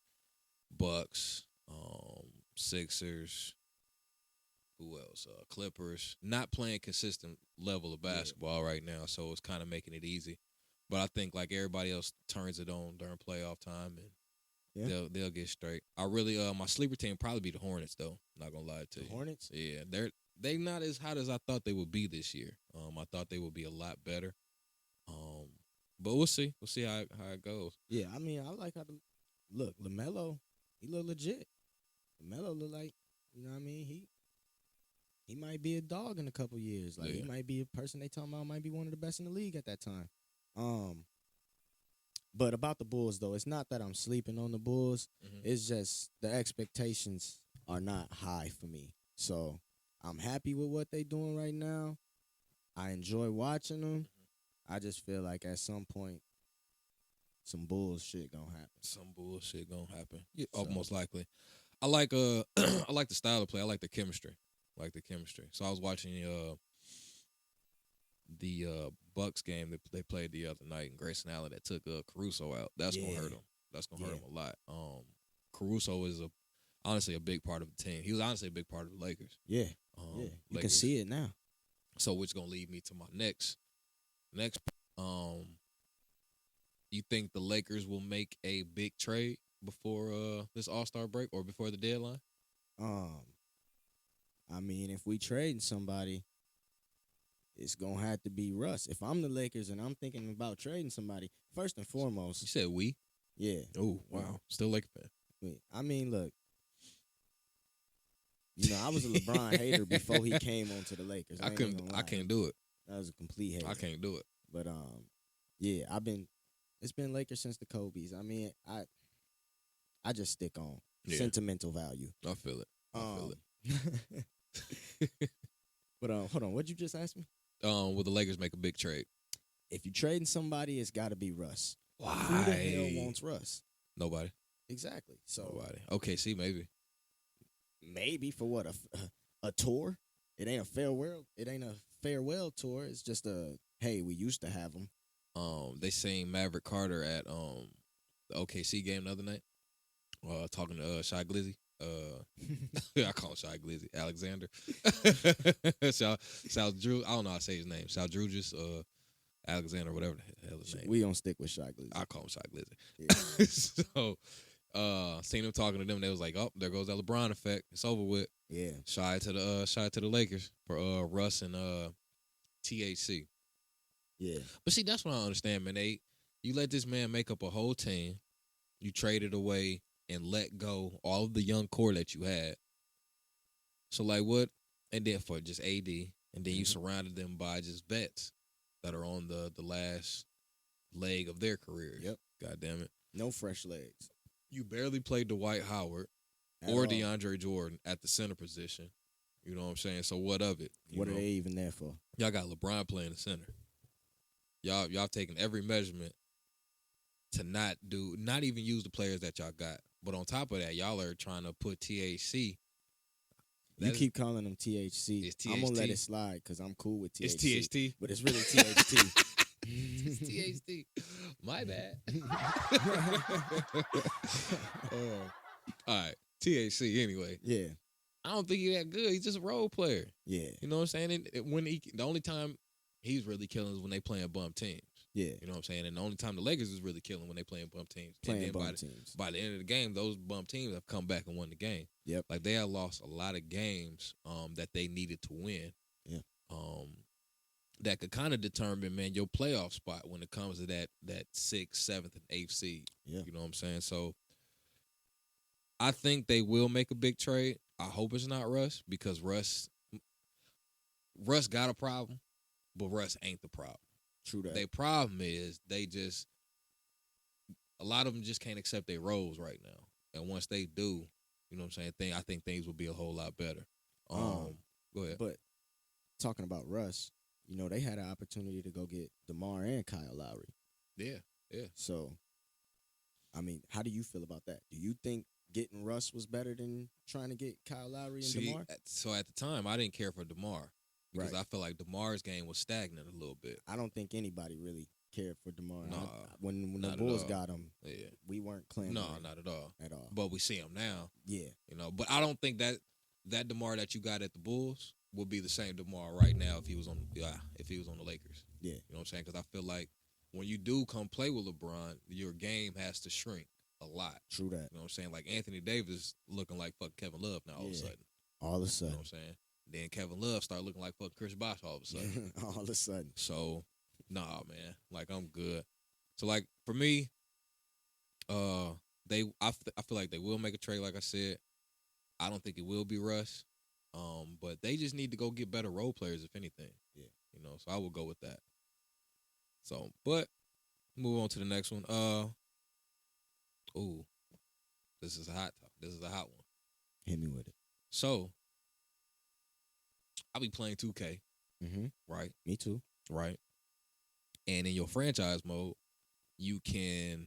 Bucks, Sixers. Who else? Clippers. Not playing consistent level of basketball right now, so it's kind of making it easy. But I think like everybody else turns it on during playoff time, and they'll get straight. I really my sleeper team probably be the Hornets though. Not gonna lie to you.
Hornets?
Yeah, they not as hot as I thought they would be this year. I thought they would be a lot better. But we'll see. We'll see how it goes.
Yeah, I mean I like how look LaMelo. He look legit. LaMelo look like, you know what I mean. He might be a dog in a couple years. Like he might be a person they talking about might be one of the best in the league at that time. But about the Bulls though, it's not that I'm sleeping on the Bulls. Mm-hmm. It's just the expectations are not high for me. So I'm happy with what they doing right now. I enjoy watching them. Mm-hmm. I just feel like at some point some bullshit gonna happen.
Some bullshit gonna happen. Yeah, most likely. I like I like the style of play. I like the chemistry. So I was watching the Bucks game that they played the other night, and Grayson Allen that took Caruso out. That's gonna hurt him. That's gonna hurt him a lot. Caruso is honestly a big part of the team. He was honestly a big part of the Lakers.
Yeah, you can see it now.
So which gonna lead me to my next. You think the Lakers will make a big trade before this All-Star break or before the deadline?
I mean, if we trading somebody, it's gonna have to be Russ. If I'm the Lakers and I'm thinking about trading somebody, first and
You
foremost,
said we?
yeah.
Oh, wow. Still Laker fan.
I mean, look, I was a LeBron hater before he came onto the Lakers.
I can't do it.
That was a complete hate.
I can't do it.
But yeah, it's been Lakers since the Kobe's. I mean, I just stick on sentimental value.
I feel it.
But hold on, what'd you just ask me?
Will the Lakers make a big trade?
If you're trading somebody, it's got to be Russ.
Why?
Who the hell wants Russ?
Nobody.
Exactly. So
Nobody. Okay, see, maybe.
Maybe for what, a tour? It ain't a farewell. It ain't a farewell tour. It's just hey, we used to have them.
They seen Maverick Carter at the OKC game the other night. Talking to Shy Glizzy. I call him Shy Glizzy. Alexander. Sal Drew. I don't know how to say his name. Sal Drew, just Alexander, whatever the hell his name.
We gonna stick with Shy Glizzy.
I call him Shy Glizzy. Yeah. So seen him talking to them. They was like, "Oh, there goes that LeBron effect. It's over with."
Yeah.
Shy to the Lakers for Russ and THC.
Yeah.
But see, that's what I understand, man. You let this man make up a whole team. You traded away and let go all of the young core that you had. So like what? And then for just AD, and then you surrounded them by just vets that are on the last leg of their careers.
Yep.
God damn it.
No fresh legs.
You barely played Dwight Howard
At
or
all.
DeAndre Jordan at the center position. You know what I'm saying? So what of it?
What are they even there for?
Y'all got LeBron playing the center. Y'all taking every measurement to not even use the players that y'all got. But on top of that, y'all are trying to put THC.
You keep calling them THC.
It's
I'm gonna let
THT.
it slide because I'm cool with THC.
It's THT.
But it's really THT.
It's THT. My bad. All right. THC anyway.
Yeah.
I don't think he's that good. He's just a role player.
Yeah.
You know what I'm saying? The only time he's really killing is when they playing bum teams.
Yeah.
You know what I'm saying? And the only time the Lakers is really killing when they playing bum teams.
Playing
and then
teams.
By the end of the game, those bum teams have come back and won the game.
Yep.
Like they have lost a lot of games that they needed to win.
Yeah.
That could kind of determine, man, your playoff spot when it comes to that 6th, 7th, and 8th seed.
Yeah.
You know what I'm saying? So I think they will make a big trade. I hope it's not Russ because Russ got a problem, but Russ ain't the problem.
True that.
Their problem is a lot of them just can't accept their roles right now. And once they do, you know what I'm saying, I think things will be a whole lot better. Go ahead.
But talking about Russ, they had an opportunity to go get DeMar and Kyle Lowry.
Yeah.
So, I mean, how do you feel about that? Do you think getting Russ was better than trying to get Kyle Lowry and DeMar?
So at the time, I didn't care for DeMar because
Right.
I felt like DeMar's game was stagnant a little bit.
I don't think anybody really cared for DeMar.
Nah,
when the
not
Bulls
at all.
got him,
Yeah.
we weren't claiming
No,
him
not at all.
at all.
But we see him now.
Yeah.
But I don't think that DeMar that you got at the Bulls would be the same DeMar right now if he was on the Lakers.
Yeah.
You know what I'm saying? Because I feel like when you do come play with LeBron, your game has to shrink a lot.
True that.
You know what I'm saying? Like Anthony Davis looking like fuck Kevin Love now all of a sudden.
All of a
You
sudden.
know what I'm saying? Then Kevin Love started looking like fuck Chris Bosh all of a sudden.
All of a sudden.
So, nah, man. Like I'm good. So like for me, I feel like they will make a trade. Like I said, I don't think it will be Russ. But they just need to go get better role players, if anything.
Yeah.
So I will go with that. So, but move on to the next one. This is a hot topic. This is a hot one.
Hit me with it.
So, I'll be playing 2K,
Mm-hmm.
right?
Me too.
Right. And in your franchise mode, you can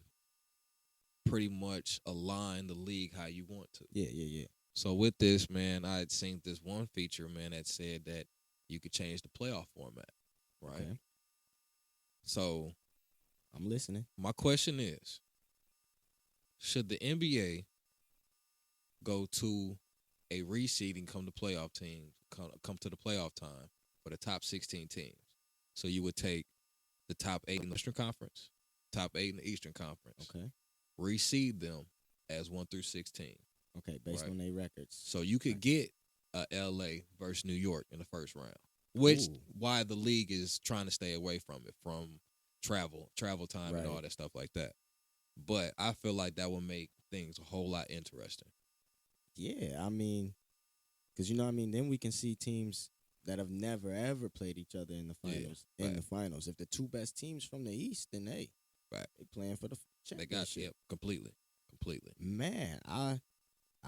pretty much align the league how you want to.
Yeah.
So with this, man, I had seen this one feature, man, that said that you could change the playoff format, right?
Okay.
So
I'm listening.
my question is, should the NBA go to a reseeding come to playoff teams, come to the playoff time for the top 16 teams? So you would take the top 8 in the Western Conference, top 8 in the Eastern Conference,
Okay.
reseed them as 1 through 16.
Okay, based
Right.
on their records.
So you could get LA versus New York in the first round, which why the league is trying to stay away from it, from travel time,
Right.
and all that stuff like that. But I feel like that would make things a whole lot interesting.
Yeah, I mean, because then we can see teams that have never ever played each other in the finals.
Yeah,
in
right.
the finals, if the two best teams from the East, then they playing for the
They
championship.
got completely.
Man, I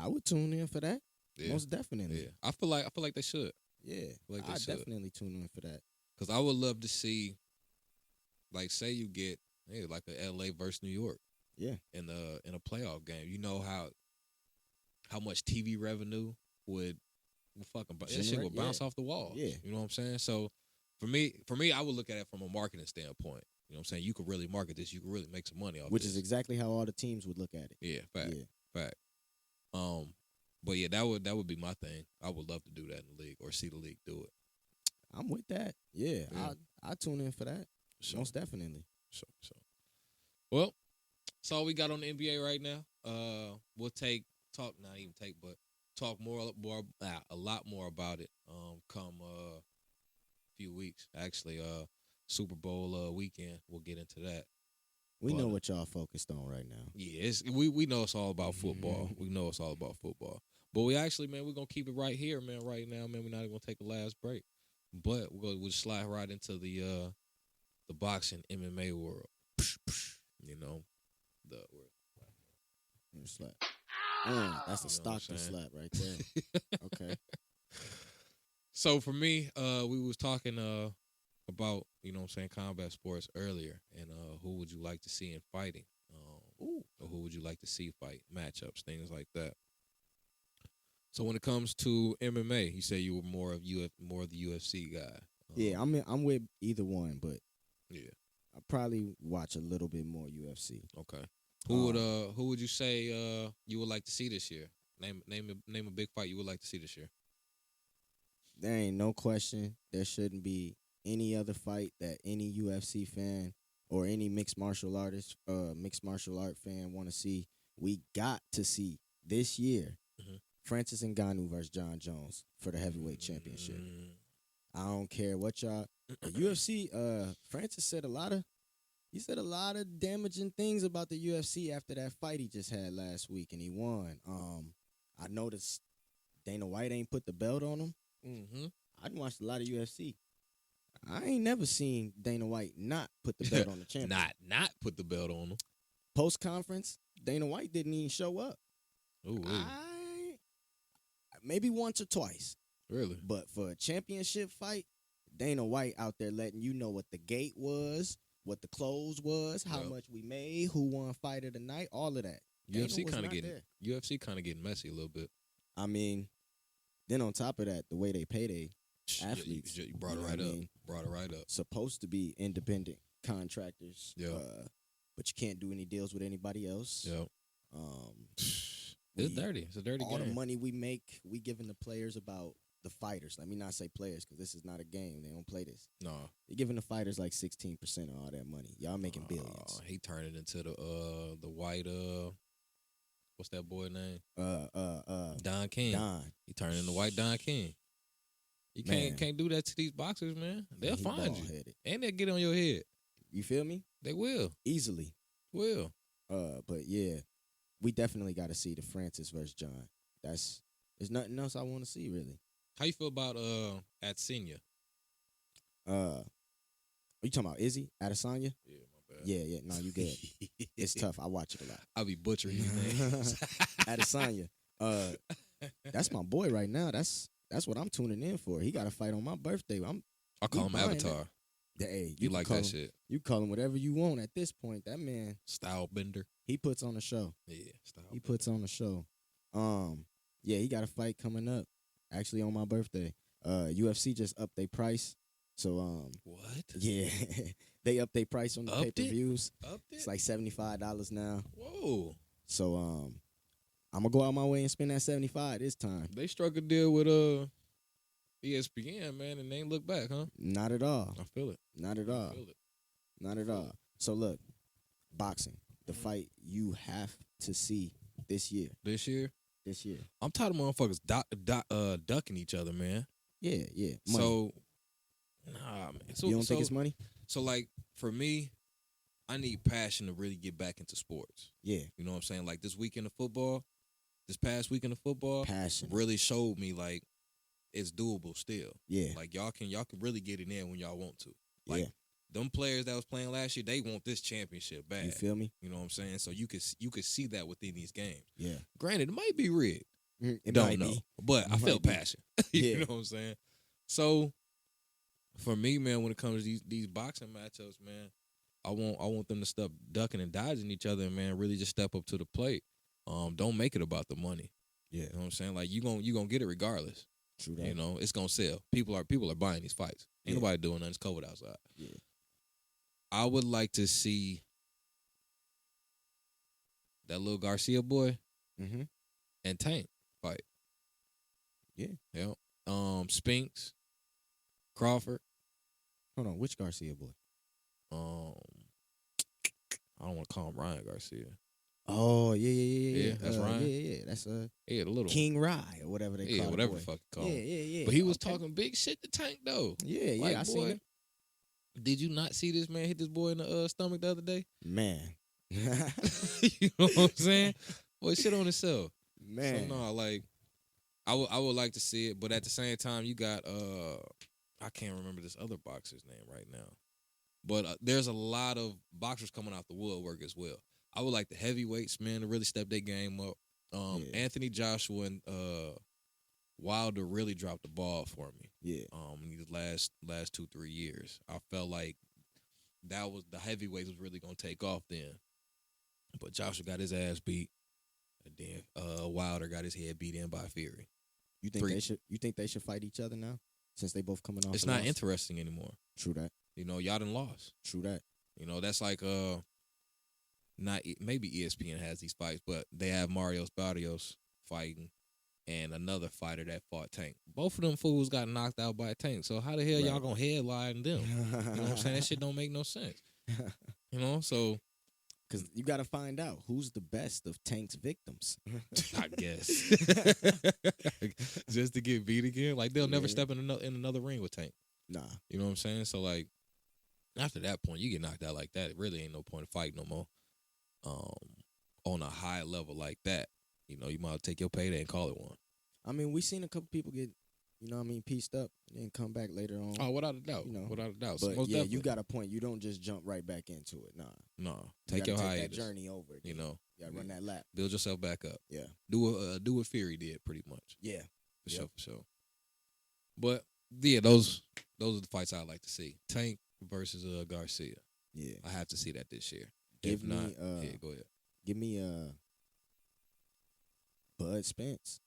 would tune in for that.
Yeah.
Most definitely.
Yeah, I feel like they should.
Yeah,
Like they
I
should.
definitely tune in for that.
Because I would love to see, like, say you get like a LA versus New York.
Yeah.
In a playoff game, you know how much TV revenue would fucking that shit
Generate,
would bounce
yeah.
off the walls.
Yeah.
You know what I'm saying? So for me, I would look at it from a marketing standpoint. You know what I'm saying? You could really market this. You could really make some money off
Which
this.
is exactly how all the teams would look at it.
Yeah, fact.
Yeah.
Fact. But yeah, that would be my thing. I would love to do that in the league or see the league do it.
I'm with that. Yeah. I tune in for that.
So,
Most definitely.
So. Well, that's all we got on the NBA right now. We'll talk a lot more about it. Come a few weeks. Actually, Super Bowl weekend. We'll get into that.
We know what y'all focused on right now.
Yeah, we know it's all about football. We know it's all about football. But we actually, man, we're gonna keep it right here, man. Right now, man, we're not even gonna take a last break. But we'll slide right into the boxing MMA world. You know,
Slap. That's a Stockton slap right there. Okay.
So for me, we was talking about, you know what I'm saying, combat sports earlier, and who would you like to see in fighting? Or who would you like to see fight, matchups, things like that. So when it comes to MMA, you say you were more of the UFC guy.
Yeah, I'm with either one, but
yeah,
I probably watch a little bit more UFC.
Okay. Who would you say you would like to see this year? Name a big fight you would like to see this year.
There ain't no question. There shouldn't be any other fight that any UFC fan or any mixed martial art fan want to see. We got to see this year Francis Ngannou versus John Jones for the heavyweight championship. I don't care what y'all. The UFC. Francis said a lot of damaging things about the UFC after that fight he just had last week, and he won. I noticed Dana White ain't put the belt on him. I watched a lot of UFC. I ain't never seen Dana White not put the belt on the champion.
not put the belt on him.
Post conference, Dana White didn't even show up.
Ooh,
maybe once or twice.
Really?
But for a championship fight, Dana White out there letting you know what the gate was, what the close was, how much we made, who won fight of the night, all of that.
UFC kind of getting messy a little bit.
I mean, then on top of that, the way they pay their athletes.
You brought it right up. Brought it right up.
Supposed to be independent contractors.
Yeah.
But you can't do any deals with anybody else.
Yeah. It's dirty. It's a dirty game.
All the money we make, we giving the players about the fighters. Let me not say players because this is not a game. They don't play this.
No.
You're giving the fighters like 16% of all that money. Y'all making billions.
He turned it into the white what's that boy name? Don King.
Don.
He turned into white Don King. You can't do that to these boxers, man. They'll find you. And they'll get on your head.
You feel me?
They will.
Easily.
Will.
But yeah, we definitely got to see the Francis versus John. There's nothing else I want to see, really.
How you feel about Adesanya?
Are you talking about Izzy? Adesanya?
Yeah, my bad.
Yeah. No, you good. It's tough. I watch it a lot.
I'll be butchering his name.
Adesanya. That's my boy right now. That's what I'm tuning in for. He got a fight on my birthday.
I call him Avatar.
Hey,
you like that shit?
You call him whatever you want at this point. That man,
style bender.
He puts on a show.
Yeah, style.
He puts on a show. Yeah, he got a fight coming up. Actually, on my birthday. UFC just upped their price. So
what?
Yeah, they upped their price on the pay-per-views. It's like $75 now.
Whoa.
So I'm gonna go out my way and spend that $75 this time.
They struck a deal with ESPN, man, and they ain't look back, huh?
Not at all.
I feel it.
Not at all. Not at all. So look, boxing, the fight you have to see this year.
This year?
This year.
I'm tired of motherfuckers ducking each other, man.
Yeah.
Money. So, So,
You don't think it's money?
So, like, for me, I need passion to really get back into sports.
Yeah.
You know what I'm saying? Like, this past weekend of football,
Passion.
really showed me, like, it's doable still.
Yeah.
Like, y'all can really get it in when y'all want to. Like,
Yeah.
them players that was playing last year, they want this championship bad.
You feel me?
You know what I'm saying? So you could see that within these games.
Yeah.
Granted, it might be rigged.
It
Don't
might
know.
be.
But I feel passion. You
Yeah.
know what I'm saying? So for me, man, when it comes to these boxing matchups, man, I want them to stop ducking and dodging each other and, man, really just step up to the plate. Don't make it about the money.
Yeah.
You know what I'm saying? Like, you gonna get it regardless.
True that.
You know, it's gonna sell. People are buying these fights. Ain't nobody doing nothing. It's cold outside.
Yeah.
I would like to see that little Garcia boy
Mm-hmm.
and Tank fight.
Yeah.
Yeah. Spinks, Crawford.
Hold on. Which Garcia boy?
I don't want to call him Ryan Garcia.
Oh, yeah.
Yeah, that's Ryan.
Yeah. That's
Yeah, the little
King Rye or whatever they call it.
Yeah, whatever
boy.
the fuck you call him.
Yeah.
But he was talking big shit to Tank though.
Yeah,
Like,
I seen
boy,
it.
Did you not see this man hit this boy in the stomach the other day?
Man.
You know what I'm saying? Boy, shit on himself.
Man.
So no, like, I would like to see it, but at the same time, you got I can't remember this other boxer's name right now, but there's a lot of boxers coming out the woodwork as well. I would like the heavyweights, man, to really step their game up. Anthony Joshua and Wilder really dropped the ball for me.
Yeah.
These last 2-3 years, I felt like that was the heavyweights was really gonna take off then, but Joshua got his ass beat, and then Wilder got his head beat in by Fury.
You think they should fight each other now, since they both coming off?
It's not interesting anymore.
True that.
You know, y'all done lost.
True that.
You know, that's like not maybe ESPN has these fights, but they have Marios Barrios fighting and another fighter that fought Tank. Both of them fools got knocked out by Tank. So how the hell y'all gonna headline them? You know what I'm saying? That shit don't make no sense. You know, so
because you got to find out who's the best of Tank's victims.
I guess just to get beat again, like they'll never step in another ring with Tank.
Nah,
you know what I'm saying? So like after that point, you get knocked out like that. It really ain't no point of fighting no more. On a high level like that, you know, you might take your payday and call it one.
I mean, we seen a couple people get, pieced up and then come back later on.
Oh, without a doubt. Without a doubt.
But
most
yeah,
definitely.
You got a point. You don't just jump right back into it. Nah.
No. Take your hiatus.
That journey over.
You know.
You gotta run that lap.
Build yourself back up.
Yeah.
Do what Fury did pretty much.
Yeah.
For sure. But yeah, those are the fights I like to see. Tank versus Garcia.
Yeah.
I have to see that this year.
If
not,
yeah,
go ahead.
Give me Bud Spence.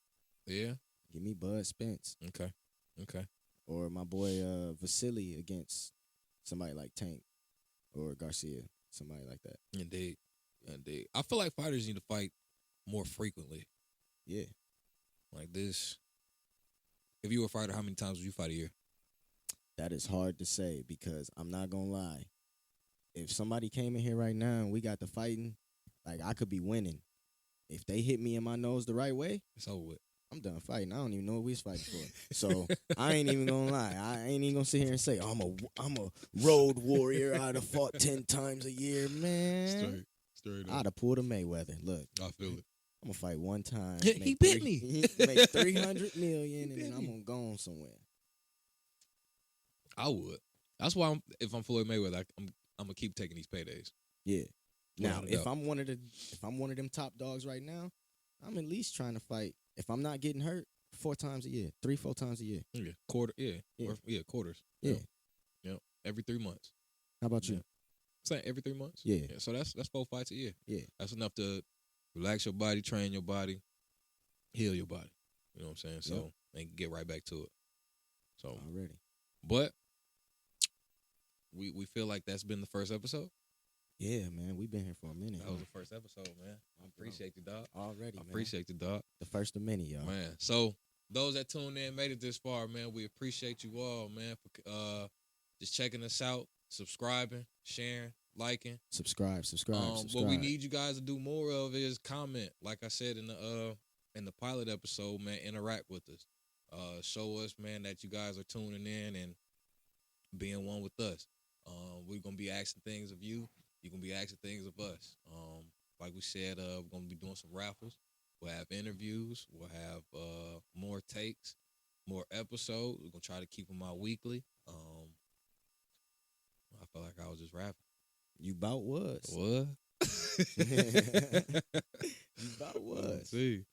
Yeah.
Give me Bud Spence.
Okay.
Or my boy Vasily against somebody like Tank or Garcia, somebody like that.
Indeed. I feel like fighters need to fight more frequently.
Yeah.
Like this. If you were a fighter, how many times would you fight a year?
That is hard to say because I'm not gonna lie. If somebody came in here right now and we got the fighting, like I could be winning. If they hit me in my nose the right way,
it's over with.
I'm done fighting. I don't even know what we was fighting for. So I ain't even gonna lie. I ain't even gonna sit here and say I'm a road warrior. I'd have fought 10 times a year, man.
Straight up.
I'd have pulled a Mayweather. Look,
I feel it.
I'm gonna fight one time.
He bit me.
Make 300 million, and then I'm gonna go on somewhere.
I would. That's why if I'm Floyd Mayweather, I'm gonna keep taking these paydays.
Yeah. Now, if I'm one of them top dogs right now, I'm at least trying to fight. If I'm not getting hurt, 4 times a year, 3-4 times a year.
Yeah, quarters.
Yeah.
Yep. Every 3 months.
How about you?
Saying every 3 months.
Yeah.
So that's 4 fights a year.
Yeah.
That's enough to relax your body, train your body, heal your body. You know what I'm saying? So and get right back to it. So
already.
But we feel like that's been the first episode.
Yeah, man. We've been here for a minute.
That was the first episode, man. I appreciate you, dog.
Already, man.
Appreciate you, dog.
The first of many, y'all.
Man. So those that tuned in, made it this far, man, we appreciate you all, man, for just checking us out, subscribing, sharing, liking.
Subscribe.
What we need you guys to do more of is comment. Like I said in the pilot episode, man, interact with us. Show us, man, that you guys are tuning in and being one with us. We're gonna be asking things of you. You're gonna be asking things of us. Like we said, we're gonna be doing some raffles. We'll have interviews. We'll have more takes, more episodes. We're gonna try to keep them out weekly. I felt like I was just rapping.
You about was.
What?
You about was.
Let's see.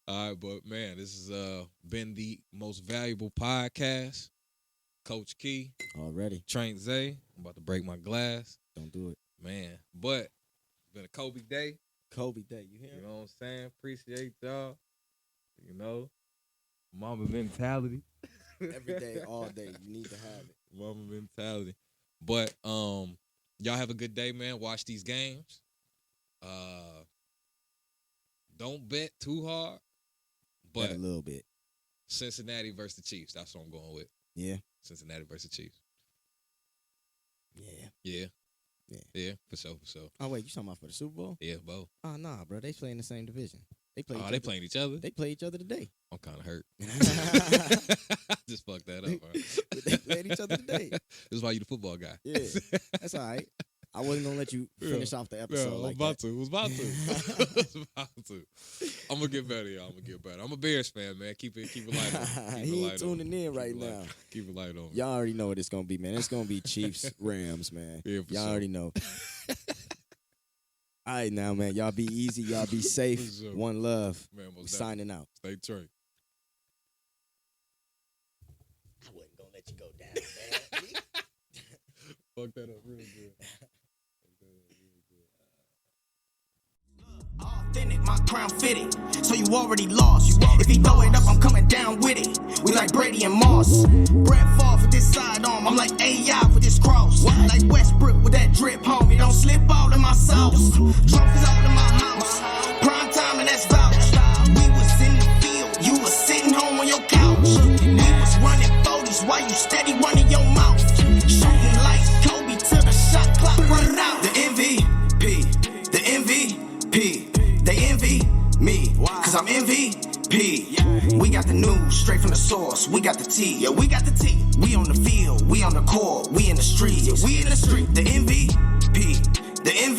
All right, but man, this has been the most valuable podcast. Coach Key.
Already.
TrainT Zay. I'm about to break my glass.
Don't do it.
Man, but it's been a Kobe day.
Kobe day, you hear?
You know what I'm saying? Appreciate y'all. You know, mama mentality.
Every day, all day, you need to have it.
Mama mentality. But y'all have a good day, man. Watch these games. Don't bet too hard. But
Bet a little bit.
Cincinnati versus the Chiefs. That's what I'm going with.
Yeah.
Cincinnati versus the Chiefs.
Yeah.
Yeah, for sure.
Oh, wait, you talking about for the Super Bowl?
Yeah, both.
Oh, nah, bro. They play in the same division. They play.
They playing each other?
They play each other today.
I'm kind of hurt. Just fucked that up. Right?
They played each other today.
This is why you the football guy.
Yeah, that's all right. I wasn't going to let you finish off the episode like that.
I was about to. I'm going to get better, y'all. I'm a Bears fan, man. Keep it light on.
He ain't tuning in right now.
Keep it light on.
Y'all already know what it's going to be, man. It's going to be Chiefs, Rams, man.
Yeah, for
y'all
sure.
already know. All right, now, man. Y'all be easy. Y'all be safe.
Sure.
One love.
Man,
We signing out.
Stay Train.
I wasn't going to let you go down, man.
Fuck that up real good.
Authentic, my crown fitted, so you already lost. If he throw it up, I'm coming down with it. We like Brady and Moss. Brett Favre for this sidearm, I'm like AI for this cross. Like Westbrook with that drip, homie. Don't slip all in my sauce. Trophies all in my house. Prime time and that's vouch. We was in the field, you was sitting home on your couch. We was running 40s while you steady running your mouth. Shooting lights, Kobe till the shot clock run out. The MVP, the MVP. They envy me, cause I'm MVP. We got the news straight from the source. We got the tea, yeah, we got the tea. We on the field, we on the court, we in the streets, we in the street. The MVP, the MVP.